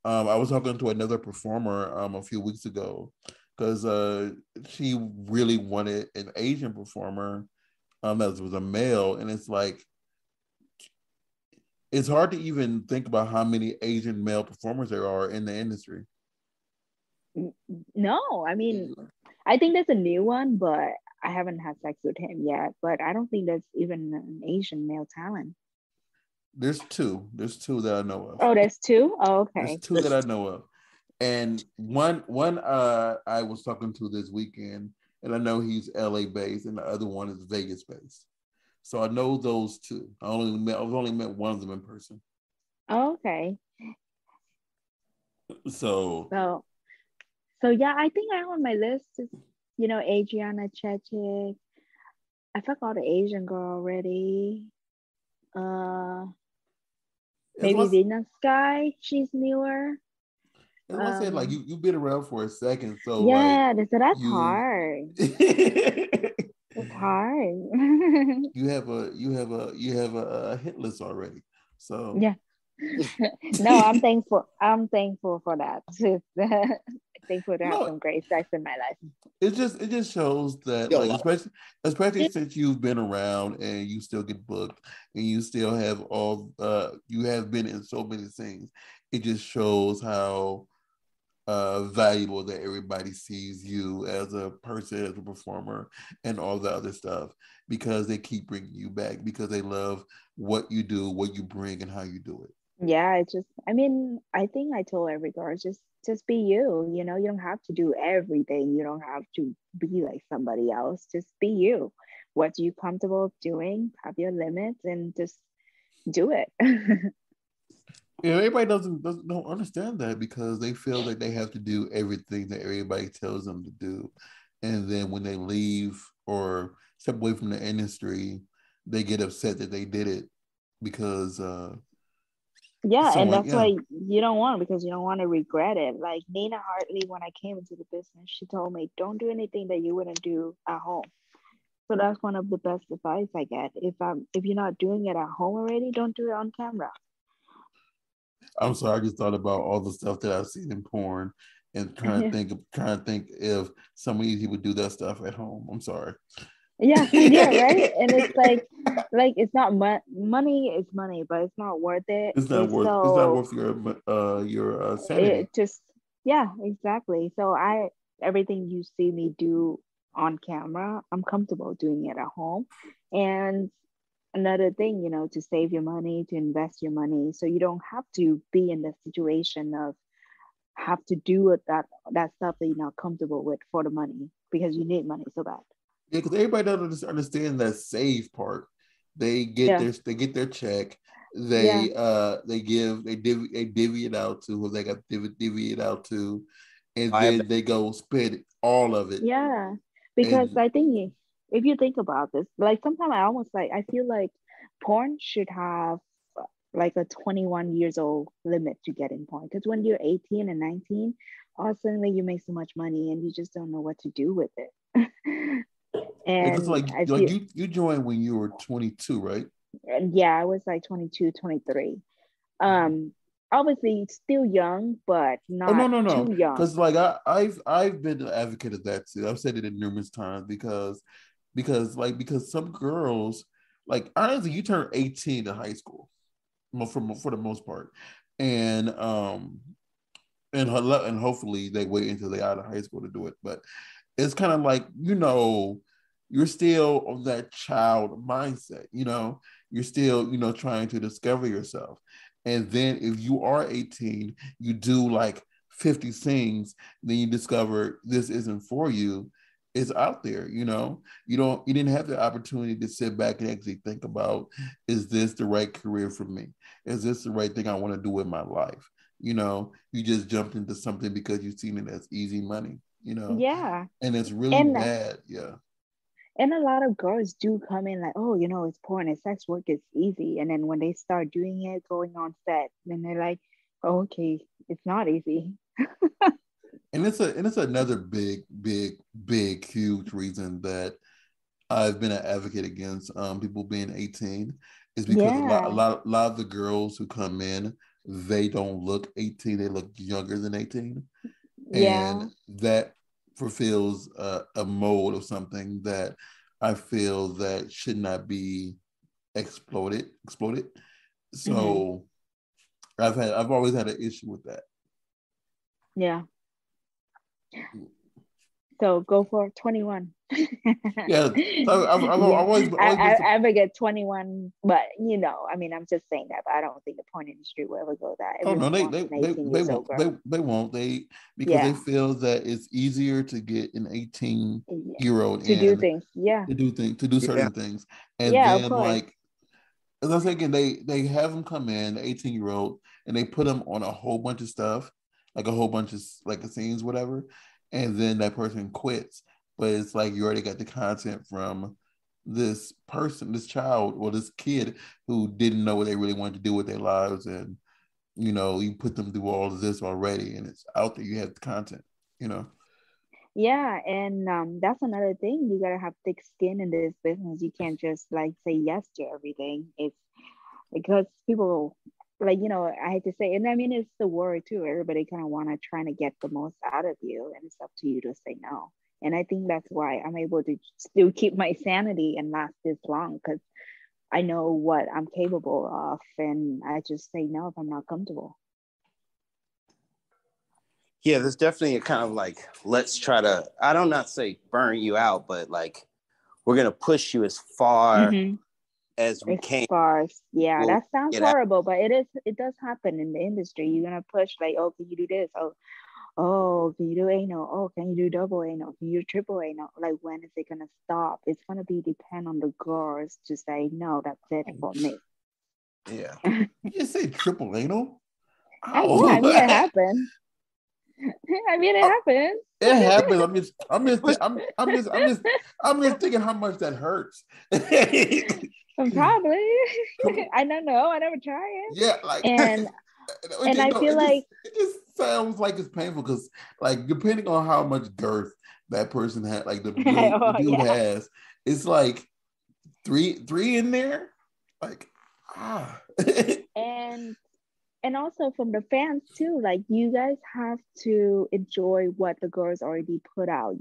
Speaker 1: I was talking to another performer a few weeks ago, because she really wanted an Asian performer that was a male, and it's like it's hard to even think about how many Asian male performers there are in the industry.
Speaker 3: No, I mean, I think there's a new one, but I haven't had sex with him yet. But I don't think there's even an Asian male talent.
Speaker 1: There's two. There's two that I know of.
Speaker 3: Oh, there's two? Oh,
Speaker 1: There's
Speaker 3: okay.
Speaker 1: two that I know of. And one I was talking to this weekend, and I know he's LA based, and the other one is Vegas based. So I know those two. I've only met one of them in person.
Speaker 3: Oh, okay.
Speaker 1: So
Speaker 3: So yeah, I think I on my list is, Adriana Chechik. I forgot the Asian girl already. Uh Maybe
Speaker 1: as
Speaker 3: Venus Sky. She's newer.
Speaker 1: I said, like you've been around for a second, so like
Speaker 3: Yeah, so that's
Speaker 1: you
Speaker 3: hard. It's hard.
Speaker 1: you have a hit list already. So
Speaker 3: Yeah. No, I'm thankful. I'm thankful for that. Thankful to have
Speaker 1: no,
Speaker 3: some great sex in my life.
Speaker 1: it just shows that, like, especially since you've been around and you still get booked and you still have you have been in so many things. It just shows how valuable that everybody sees you as a person, as a performer, and all the other stuff, because they keep bringing you back because they love what you do, what you bring, and how you do it.
Speaker 3: Yeah, I mean, I think I told every girl, just be you, you don't have to do everything. You don't have to be like somebody else. Just be you. What you comfortable doing, have your limits and just do it.
Speaker 1: Yeah, everybody don't understand that, because they feel like they have to do everything that everybody tells them to do, and then when they leave or step away from the industry, they get upset that they did it because
Speaker 3: Yeah, and
Speaker 1: someone,
Speaker 3: that's
Speaker 1: yeah.
Speaker 3: why you don't want, because you don't want to regret it. Like Nina Hartley, when I came into the business, she told me, don't do anything that you wouldn't do at home. So that's one of the best advice I get. If you're not doing it at home already, don't do it on camera.
Speaker 1: I'm sorry, I just thought about all the stuff that I've seen in porn and trying to think if some of these people do that stuff at home. I'm sorry.
Speaker 3: Yeah, yeah, right. And it's
Speaker 1: It's
Speaker 3: like it's not money is money, but it's not worth it.
Speaker 1: not
Speaker 3: It's
Speaker 1: worth it's not
Speaker 3: so
Speaker 1: worth your sanity.
Speaker 3: it just yeah, exactly. So everything you see me do on camera, I'm comfortable doing it at home. And another thing, to save your money, to invest your money, so you don't have to be in the situation of have to do it that stuff that you're not comfortable with for the money because you need money so bad.
Speaker 1: Yeah, because everybody doesn't understand that save part.
Speaker 3: Yeah,
Speaker 1: They get their check.
Speaker 3: yeah,
Speaker 1: They divvy it out to who they got divvy it out to, and
Speaker 2: I have that.
Speaker 1: then they go spend all of it.
Speaker 3: yeah. Because
Speaker 1: And
Speaker 3: I think if you think about this, like sometimes I feel like porn should have like a 21 years old limit to get in porn. Because when you're 18 and 19, all of a sudden you make so much money and you just don't know what to do with it.
Speaker 1: because
Speaker 3: And I
Speaker 1: like
Speaker 3: feel,
Speaker 1: you joined when you were 22, right?
Speaker 3: and yeah, I was like 22, 23. Obviously still young, but
Speaker 1: Oh, no,
Speaker 3: not
Speaker 1: no, no.
Speaker 3: too young.
Speaker 1: Because like I've been an advocate of that too. I've said it in numerous times, because some girls, like, honestly, you turn 18 in high school for the most part, and and hopefully they wait until they're out of high school to do it. But it's kind of like, you're still on that child mindset. You're still, trying to discover yourself. And then if you are 18, you do like 50 things, then you discover this isn't for you. It's out there. You didn't have the opportunity to sit back and actually think about, is this the right career for me? Is this the right thing I want to do with my life? You just jumped into something because you've seen it as easy money,
Speaker 3: Yeah.
Speaker 1: and it's really
Speaker 3: And
Speaker 1: bad. Yeah.
Speaker 3: and a lot of girls do come in like, oh, it's porn and sex work is easy. And then when they start doing it, going on set, then they're like, oh, okay, it's not easy.
Speaker 1: And it's another big, big, big, huge reason that I've been an advocate against people being 18, is because
Speaker 3: Yeah.
Speaker 1: a lot of the girls who come in, they don't look 18, they look younger than 18. And
Speaker 3: Yeah.
Speaker 1: that fulfills a mold of something that I feel that should not be exploded.
Speaker 3: Mm-hmm.
Speaker 1: So I've always had an issue with that.
Speaker 3: Yeah. So go for 21.
Speaker 1: Yeah, so
Speaker 3: Yeah,
Speaker 1: always been.
Speaker 3: I ever get 21, but I mean, I'm just saying that, but I don't think the porn industry will ever go that.
Speaker 1: Oh no,
Speaker 3: Everyone wants an 18
Speaker 1: they
Speaker 3: years old
Speaker 1: won't
Speaker 3: girl.
Speaker 1: they won't they because they
Speaker 3: Yeah,
Speaker 1: feel that it's easier to get an
Speaker 3: yeah.
Speaker 1: year old
Speaker 3: To do
Speaker 1: in
Speaker 3: things. Yeah,
Speaker 1: to do
Speaker 2: Yeah.
Speaker 1: certain things, and
Speaker 3: yeah, of
Speaker 1: then
Speaker 3: course.
Speaker 1: like as I was thinking, they have them come in, the 18-year-old, and they put them on a whole bunch of stuff, like a whole bunch of like scenes, whatever, and then that person quits. But it's like you already got the content from this person, this child, or this kid who didn't know what they really wanted to do with their lives, and you put them through all of this already, and it's out there. You have the content, you know.
Speaker 3: Yeah, and that's another thing. You gotta have thick skin in this business. You can't just like say yes to everything. It's because people like I hate to say, and I mean it's the word too. Everybody kind of want to trying to get the most out of you, and it's up to you to say no. And I think that's why I'm able to still keep my sanity and last this long because I know what I'm capable of, and I just say no if I'm not comfortable.
Speaker 2: Yeah, there's definitely a kind of like, let's try to, I don't not say burn you out, but like, we're going to push you as far
Speaker 3: Mm-hmm.
Speaker 2: as we
Speaker 3: As
Speaker 2: can.
Speaker 3: far as
Speaker 2: We'll
Speaker 3: that sounds
Speaker 2: get out.
Speaker 3: horrible, but it does happen in the industry. You're gonna push like, oh, can you do this? Oh, can you do anal? Oh, can you do double anal? Can you do triple anal? Like, when is it gonna stop? It's gonna be depend on the girls to say no. That's it for me.
Speaker 2: Yeah.
Speaker 1: You say triple anal?
Speaker 3: Yeah, I
Speaker 1: Oh,
Speaker 3: mean it happens. I mean it happens.
Speaker 1: it happens. I'm just thinking how much that hurts.
Speaker 3: Probably.
Speaker 1: Triple,
Speaker 3: I don't know. I never try it.
Speaker 1: yeah, like
Speaker 3: And I
Speaker 1: no,
Speaker 3: feel like
Speaker 1: it just sounds like it's painful because like depending on how much girth that person had, like the
Speaker 3: oh
Speaker 1: dude
Speaker 3: yeah.
Speaker 1: has, it's like three in there, like ah.
Speaker 3: And also from the fans too, like you guys have to enjoy what the girls already put out,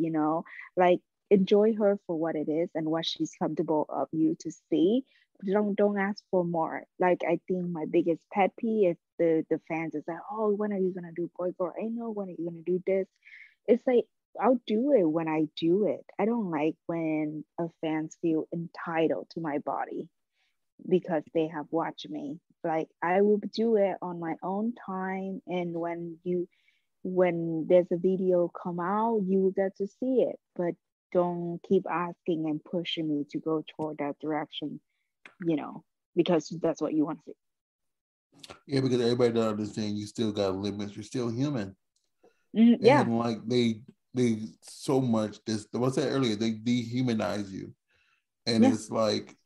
Speaker 3: like enjoy her for what it is and what she's comfortable of you to see. Don't ask for more. Like I think my biggest pet peeve is the fans is like, oh, when are you gonna do boy girl? I know, when are you gonna do this? It's like, I'll do it when I do it. I don't like when a fans feel entitled to my body because they have watched me. Like I will do it on my own time, and when there's a video come out, you will get to see it. But don't keep asking and pushing me to go toward that direction, because that's what you want to see.
Speaker 1: Yeah, because everybody doesn't understand you still got limits. You're still human,
Speaker 3: Yeah,
Speaker 1: and like they so much this. What I said earlier, they dehumanize you, and
Speaker 3: yeah,
Speaker 1: it's like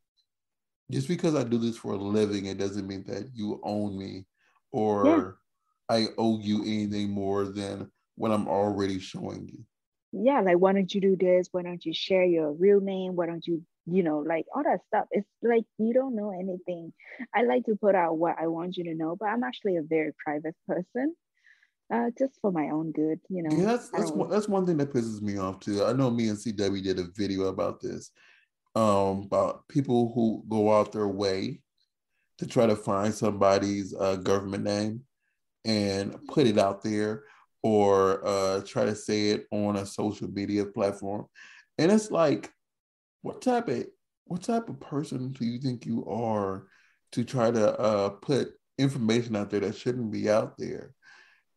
Speaker 1: just because I do this for a living, it doesn't mean that you own me
Speaker 3: yeah.
Speaker 1: or I owe you anything more than what I'm already showing you.
Speaker 3: Yeah, like why don't you do this? Why don't you share your real name? Why don't you, like all that stuff? It's like you don't know anything. I like to put out what I want you to know, but I'm actually a very private person, just for my own good.
Speaker 1: Yeah,
Speaker 3: I don't.
Speaker 1: that's one thing that pisses me off too. I know me and CW did a video about this, about people who go out their way to try to find somebody's government name and put it out there or try to say it on a social media platform. And it's like, what type of person do you think you are to try to put information out there that shouldn't be out there?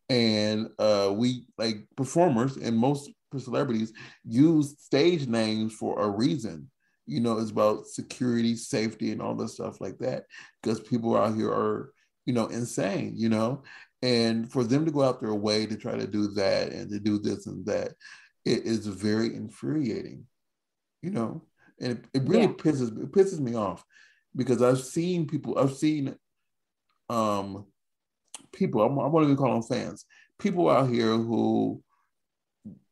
Speaker 1: And we like performers and most celebrities use stage names for a reason. It's about security, safety, and all this stuff like that. Because people out here are, insane, and for them to go out their way to try to do that and to do this and that, it is very infuriating, and it really
Speaker 3: Yeah,
Speaker 1: pisses me off because I've seen um people, I won't even call them fans, people out here who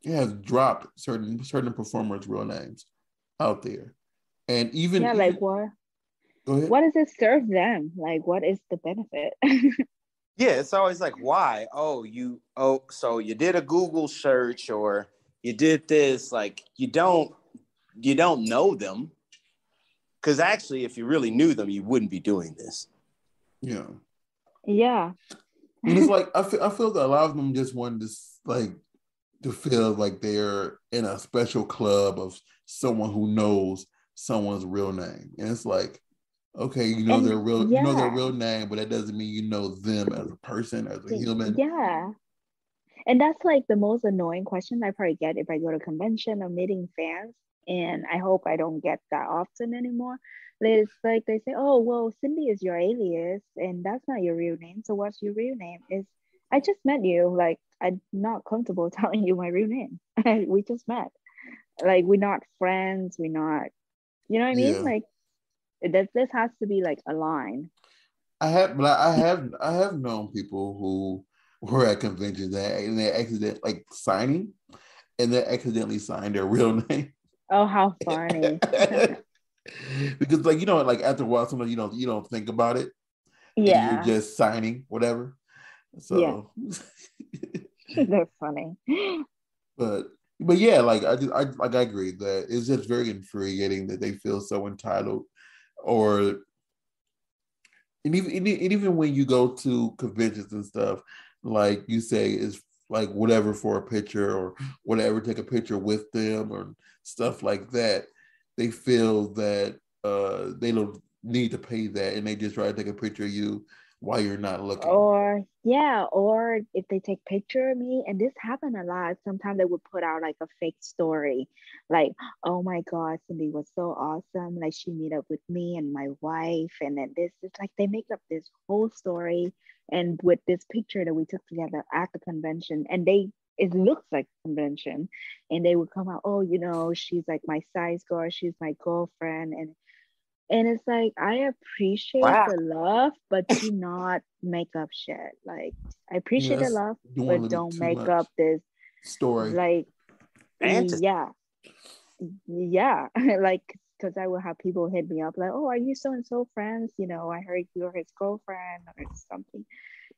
Speaker 1: have dropped certain performers' real names out there, and
Speaker 3: yeah. Like what?
Speaker 1: Go ahead.
Speaker 3: What does it serve them? Like, what is the benefit?
Speaker 2: Yeah, it's always like, why? So you did a Google search or you did this. Like, you don't know them. Because actually, if you really knew them, you wouldn't be doing this.
Speaker 1: Yeah.
Speaker 3: Yeah.
Speaker 1: And it's like I feel that a lot of them just want to feel like they're in a special club of someone who knows someone's real name. And it's like, okay,
Speaker 3: And
Speaker 1: you know their
Speaker 3: yeah,
Speaker 1: real name, but that doesn't mean you know them as a person, as a human.
Speaker 3: yeah. And that's like the most annoying question I probably get if I go to convention or meeting fans. And I hope I don't get that often anymore. It's like they say, "Oh, well, Cindy is your alias, and that's not your real name. So what's your real name?" Is I just met you. Like I'm not comfortable telling you my real name. We just met. Like we're not friends. We're not. You know what I mean?
Speaker 1: Yeah.
Speaker 3: Like this has to be like a line.
Speaker 1: I have known people who were at conventions and they accident like signing and they accidentally signed their real name.
Speaker 3: Oh, how funny!
Speaker 1: Because like after a while sometimes you don't think about it and you're
Speaker 3: Yeah,
Speaker 1: just signing whatever.
Speaker 3: yeah,
Speaker 1: So
Speaker 3: they're funny.
Speaker 1: but but yeah, like I agree that it's just very infuriating that they feel so entitled, or and even when you go to conventions and stuff, like you say, is like whatever for a picture or whatever, take a picture with them or stuff like that. They feel that they don't need to pay that, and they just try to take a picture of you while you're not looking.
Speaker 3: Or yeah, or if they take picture of me, and this happened a lot, sometimes they would put out like a fake story, like, oh my God, Cindy was so awesome. Like she meet up with me and my wife, and then this is like they make up this whole story and with this picture that we took together at the convention, and they it looks like convention, and they would come out, oh, she's like my size girl, she's my girlfriend, and it's like I appreciate
Speaker 2: Wow.
Speaker 3: the love, but do not make up shit. Like I
Speaker 1: Yeah,
Speaker 3: appreciate the
Speaker 1: that's
Speaker 3: love,
Speaker 1: doing a
Speaker 3: but
Speaker 1: little bit
Speaker 3: don't
Speaker 1: too
Speaker 3: make
Speaker 1: much
Speaker 3: up this
Speaker 1: story.
Speaker 3: like
Speaker 2: Fantasy.
Speaker 3: yeah, yeah. Like because I will have people hit me up like, oh, are you so and so friends? I heard you're his girlfriend or something.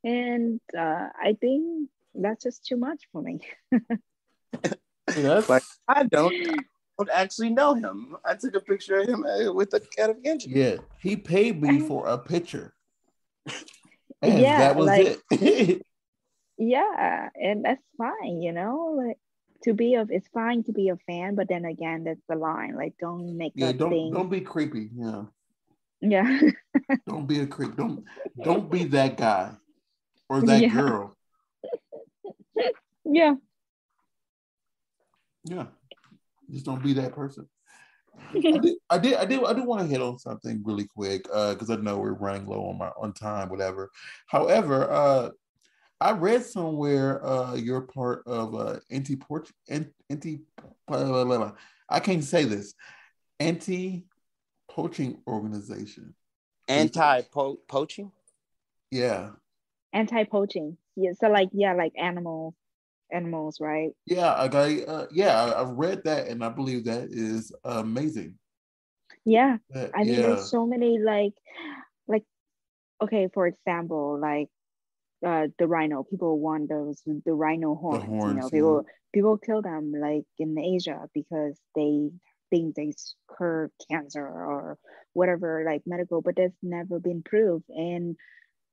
Speaker 3: And I think that's just too much for me.
Speaker 1: Yeah,
Speaker 2: Like
Speaker 1: that's
Speaker 2: I don't actually know him. I took a picture of him with a cat of Genji.
Speaker 1: yeah. He paid me for a picture, and that
Speaker 3: Yeah,
Speaker 1: was
Speaker 3: like
Speaker 1: it.
Speaker 3: yeah, and that's fine, like it's fine to be a fan, but then again, that's the line. Like don't make
Speaker 1: Yeah,
Speaker 3: up things.
Speaker 1: don't be creepy. Yeah,
Speaker 3: Yeah.
Speaker 1: don't be a creep. Don't be that guy or that
Speaker 3: Yeah.
Speaker 1: girl.
Speaker 3: Yeah.
Speaker 1: Yeah, just don't be that person. I do want to hit on something really quick because I know we're running low on time, whatever. However, I read somewhere you're part of anti I can't say this anti poaching organization.
Speaker 2: Anti-poaching?
Speaker 1: Yeah,
Speaker 3: Anti-poaching. Yeah, so like yeah, like animals, right?
Speaker 1: yeah, I've read that and I believe that is amazing.
Speaker 3: Yeah. I mean,
Speaker 1: Yeah,
Speaker 3: there's so many like okay, for example, like the rhino. People want the rhino
Speaker 1: the
Speaker 3: horns.
Speaker 1: horns. Yeah,
Speaker 3: People kill them like in Asia because they think they cure cancer or whatever, like medical, but that's never been proved. And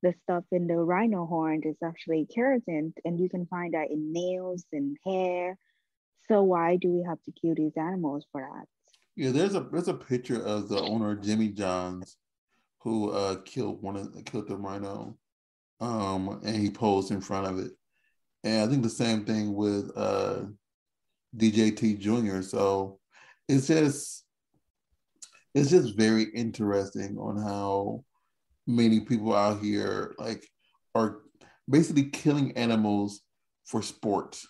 Speaker 3: the stuff in the rhino horn is actually keratin, and you can find that in nails and hair. So why do we have to kill these animals for that?
Speaker 1: yeah. There's a picture of the owner Jimmy Johns who killed the rhino, and he posed in front of it. And I think the same thing with DJT Jr. So it's just it's just very interesting on how many people out here like are basically killing animals for sport.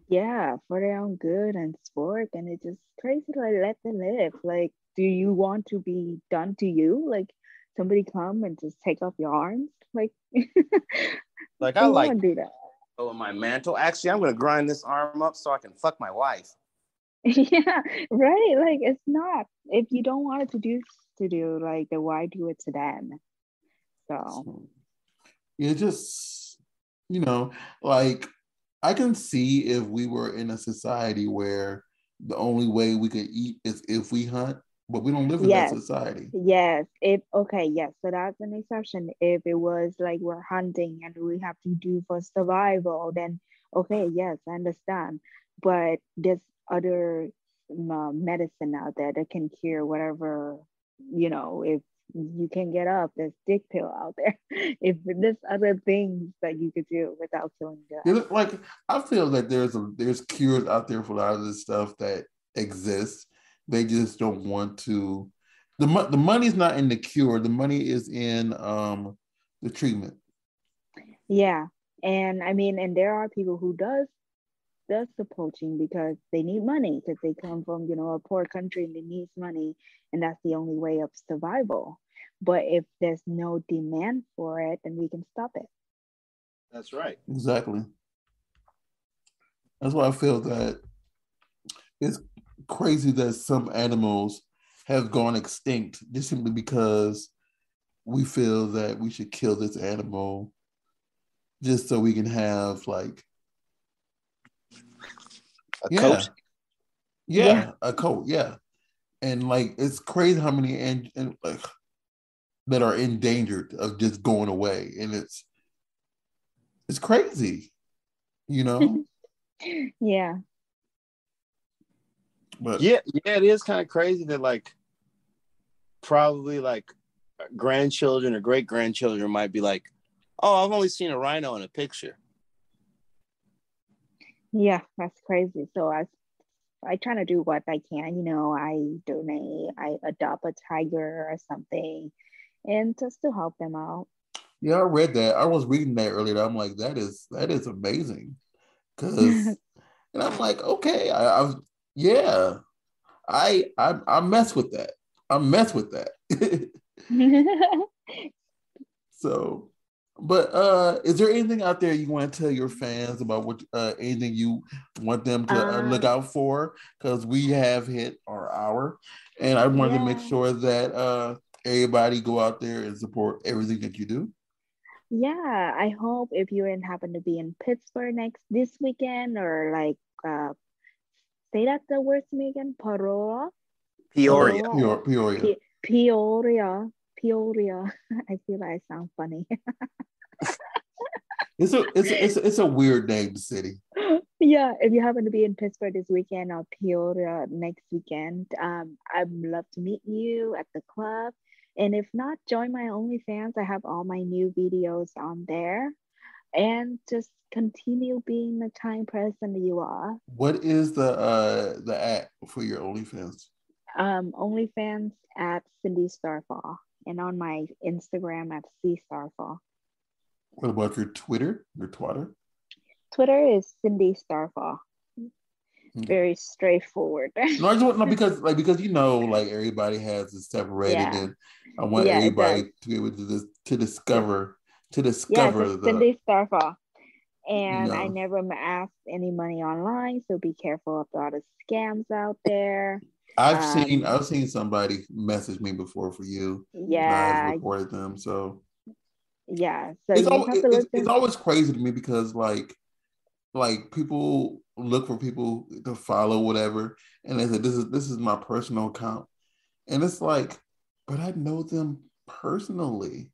Speaker 3: Yeah, for their own good and sport, and it's just crazy to like let them live. Like, do you want to be done to you? Like somebody come and just take off your arms? Like
Speaker 2: Like I
Speaker 3: who
Speaker 2: like
Speaker 3: want to do that?
Speaker 2: on my mantle. Actually, I'm gonna grind this arm up so I can fuck my wife.
Speaker 3: Yeah, right. Like it's not. If you don't want it to do like then why do it to them? So
Speaker 1: So, yeah, just like I can see if we were in a society where the only way we could eat is if we hunt, but we don't live in that
Speaker 3: yes,
Speaker 1: society.
Speaker 3: yes. If okay, yes. So that's an exception. If it was like we're hunting and we have to do for survival, then okay, yes, I understand. But there's other medicine out there that can cure whatever, if you can get up, there's dick pill out there. If there's other things that you could do without killing the
Speaker 1: Like I feel that there's cures out there for a lot of this stuff that exists. They just don't want to. The money's not in the cure. The money is in the treatment.
Speaker 3: yeah. And I mean, and there are people who does the poaching because they need money because they come from a poor country and they need money, and that's the only way of survival. But if there's no demand for it, then we can stop it.
Speaker 2: That's right.
Speaker 1: Exactly. That's why I feel that it's crazy that some animals have gone extinct just simply because we feel that we should kill this animal just so we can have like
Speaker 2: A
Speaker 1: yeah
Speaker 2: coach.
Speaker 3: Yeah.
Speaker 1: a coat, yeah. And like it's crazy how many and like that are endangered of just going away, and it's crazy, you know.
Speaker 3: Yeah.
Speaker 1: But
Speaker 2: Yeah, yeah, it is kind of crazy that like probably like grandchildren or great grandchildren might be like, oh, I've only seen a rhino in a picture.
Speaker 3: Yeah, that's crazy. So I try to do what I can. I donate, I adopt a tiger or something, and just to help them out.
Speaker 1: yeah, I read that. I was reading that earlier. I'm like, that is amazing. Cause and I'm like, okay, I've yeah, I mess with that. I mess with that. So, but is there anything out there you want to tell your fans about what anything you want them to look
Speaker 3: um,
Speaker 1: out for? Because we have hit our hour, and I wanted to make
Speaker 3: yeah.
Speaker 1: sure that everybody go out there and support everything that you do.
Speaker 3: Yeah, I hope if you happen to be in Pittsburgh this weekend or like say that the word to me again, Paroa,
Speaker 2: Peoria.
Speaker 3: Paroa or
Speaker 1: Peoria.
Speaker 3: Peoria, Peoria. I feel like I sound funny.
Speaker 1: It's a weird name, city.
Speaker 3: Yeah, if you happen to be in Pittsburgh this weekend or Peoria next weekend, I'd love to meet you at the club. And if not, join my OnlyFans. I have all my new videos on there. And just continue being the kind person that you are.
Speaker 1: What is the app for your OnlyFans?
Speaker 3: OnlyFans at Cindy Starfall, and on my Instagram at C Starfall.
Speaker 1: What about your Twitter? Your Twitter?
Speaker 3: Twitter is Cindy Starfall. Very straightforward.
Speaker 1: No, I just want no because like everybody has it separated,
Speaker 3: Yeah,
Speaker 1: and I want
Speaker 3: yeah, it does.
Speaker 1: everybody to be able to
Speaker 3: Just yeah,
Speaker 1: discover
Speaker 3: just
Speaker 1: the
Speaker 3: Cindy Starfall.
Speaker 1: you
Speaker 3: And I
Speaker 1: know.
Speaker 3: never asked any money online, so be careful of all the scams out there.
Speaker 1: I've seen somebody message me before for you, and I've
Speaker 3: Yeah,
Speaker 1: reported them. So
Speaker 3: yeah. So you just have to look
Speaker 1: it's
Speaker 3: them.
Speaker 1: always crazy to me because like people look for people to follow whatever, and they say this is my personal account, and it's like, but I know them personally.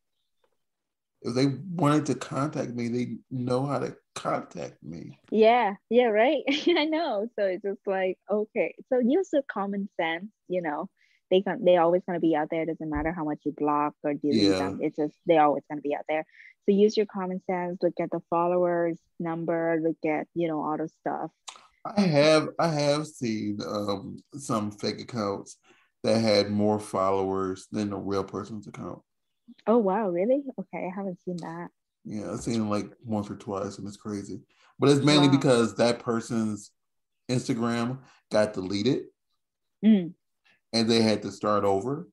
Speaker 1: If they wanted to contact me, they know how to contact me.
Speaker 3: Yeah, yeah, right. I know. So it's just like, okay. So use your common sense. They always gonna be out there. It doesn't matter how much you block or delete
Speaker 1: Yeah,
Speaker 3: them. It's just they're always gonna be out there. So use your common sense, look at the followers number, look at, all the stuff.
Speaker 1: I have seen some fake accounts that had more followers than a real person's account.
Speaker 3: Oh wow, really? Okay, I haven't seen that.
Speaker 1: Yeah, I've seen it like once or twice, and it's crazy. But it's mainly
Speaker 3: Wow.
Speaker 1: because that person's Instagram got deleted,
Speaker 3: Mm.
Speaker 1: and they had to start over.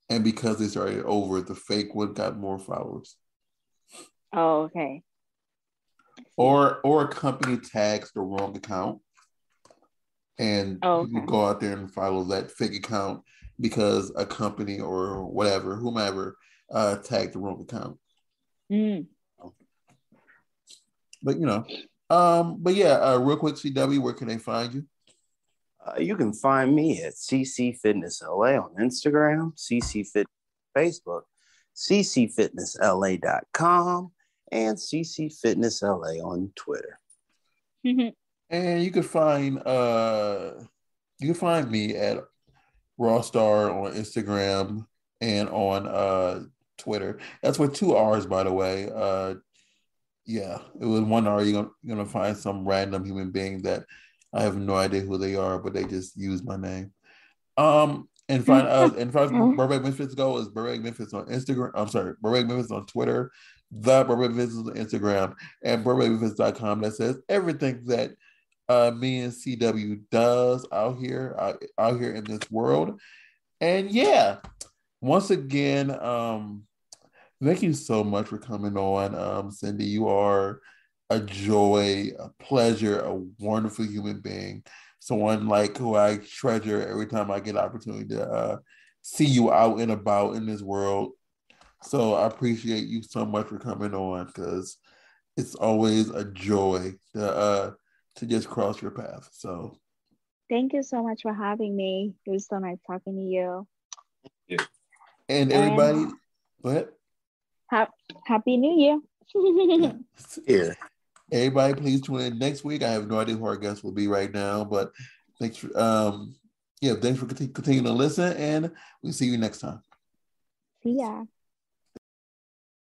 Speaker 1: And because they started over, the fake one got more followers.
Speaker 3: Oh, okay. I see.
Speaker 1: Or a company tags the wrong account, and
Speaker 3: Oh,
Speaker 1: people
Speaker 3: okay.
Speaker 1: go out there and follow that fake account because a company or whatever, whomever, tagged the wrong account.
Speaker 3: Mm.
Speaker 1: But real quick, CW, where can they find you?
Speaker 2: You can find me at CC Fitness LA on Instagram, CC Fit Facebook, ccfitnessla.com, and CC Fitness LA on Twitter.
Speaker 1: And you can find me at Rawstar on Instagram and on Twitter. That's with 2 R's, by the way. Yeah, it was 1 R. You're gonna find some random human being that I have no idea who they are, but they just use my name. And find us and far as Burbank Memphis go is Burbank Memphis on Instagram. I'm sorry, Burbank Memphis on Twitter, the Burbank Memphis on Instagram, and BurbankMemphis.com that says everything that me and CW does out here in this world. And yeah, once again, thank you so much for coming on, Cindy. You are a joy, a pleasure, a wonderful human being. Someone like who I treasure every time I get an opportunity to see you out and about in this world. So I appreciate you so much for coming on because it's always a joy to just cross your path. So
Speaker 3: Thank you so much for having me. It was so nice talking to you.
Speaker 2: Yeah.
Speaker 1: and
Speaker 3: And
Speaker 1: everybody, go ahead.
Speaker 3: Happy New Year.
Speaker 2: Here.
Speaker 1: Everybody, please tune in next week. I have no idea who our guest will be right now, but thanks for thanks for continuing to listen, and we'll see you next time.
Speaker 3: See ya.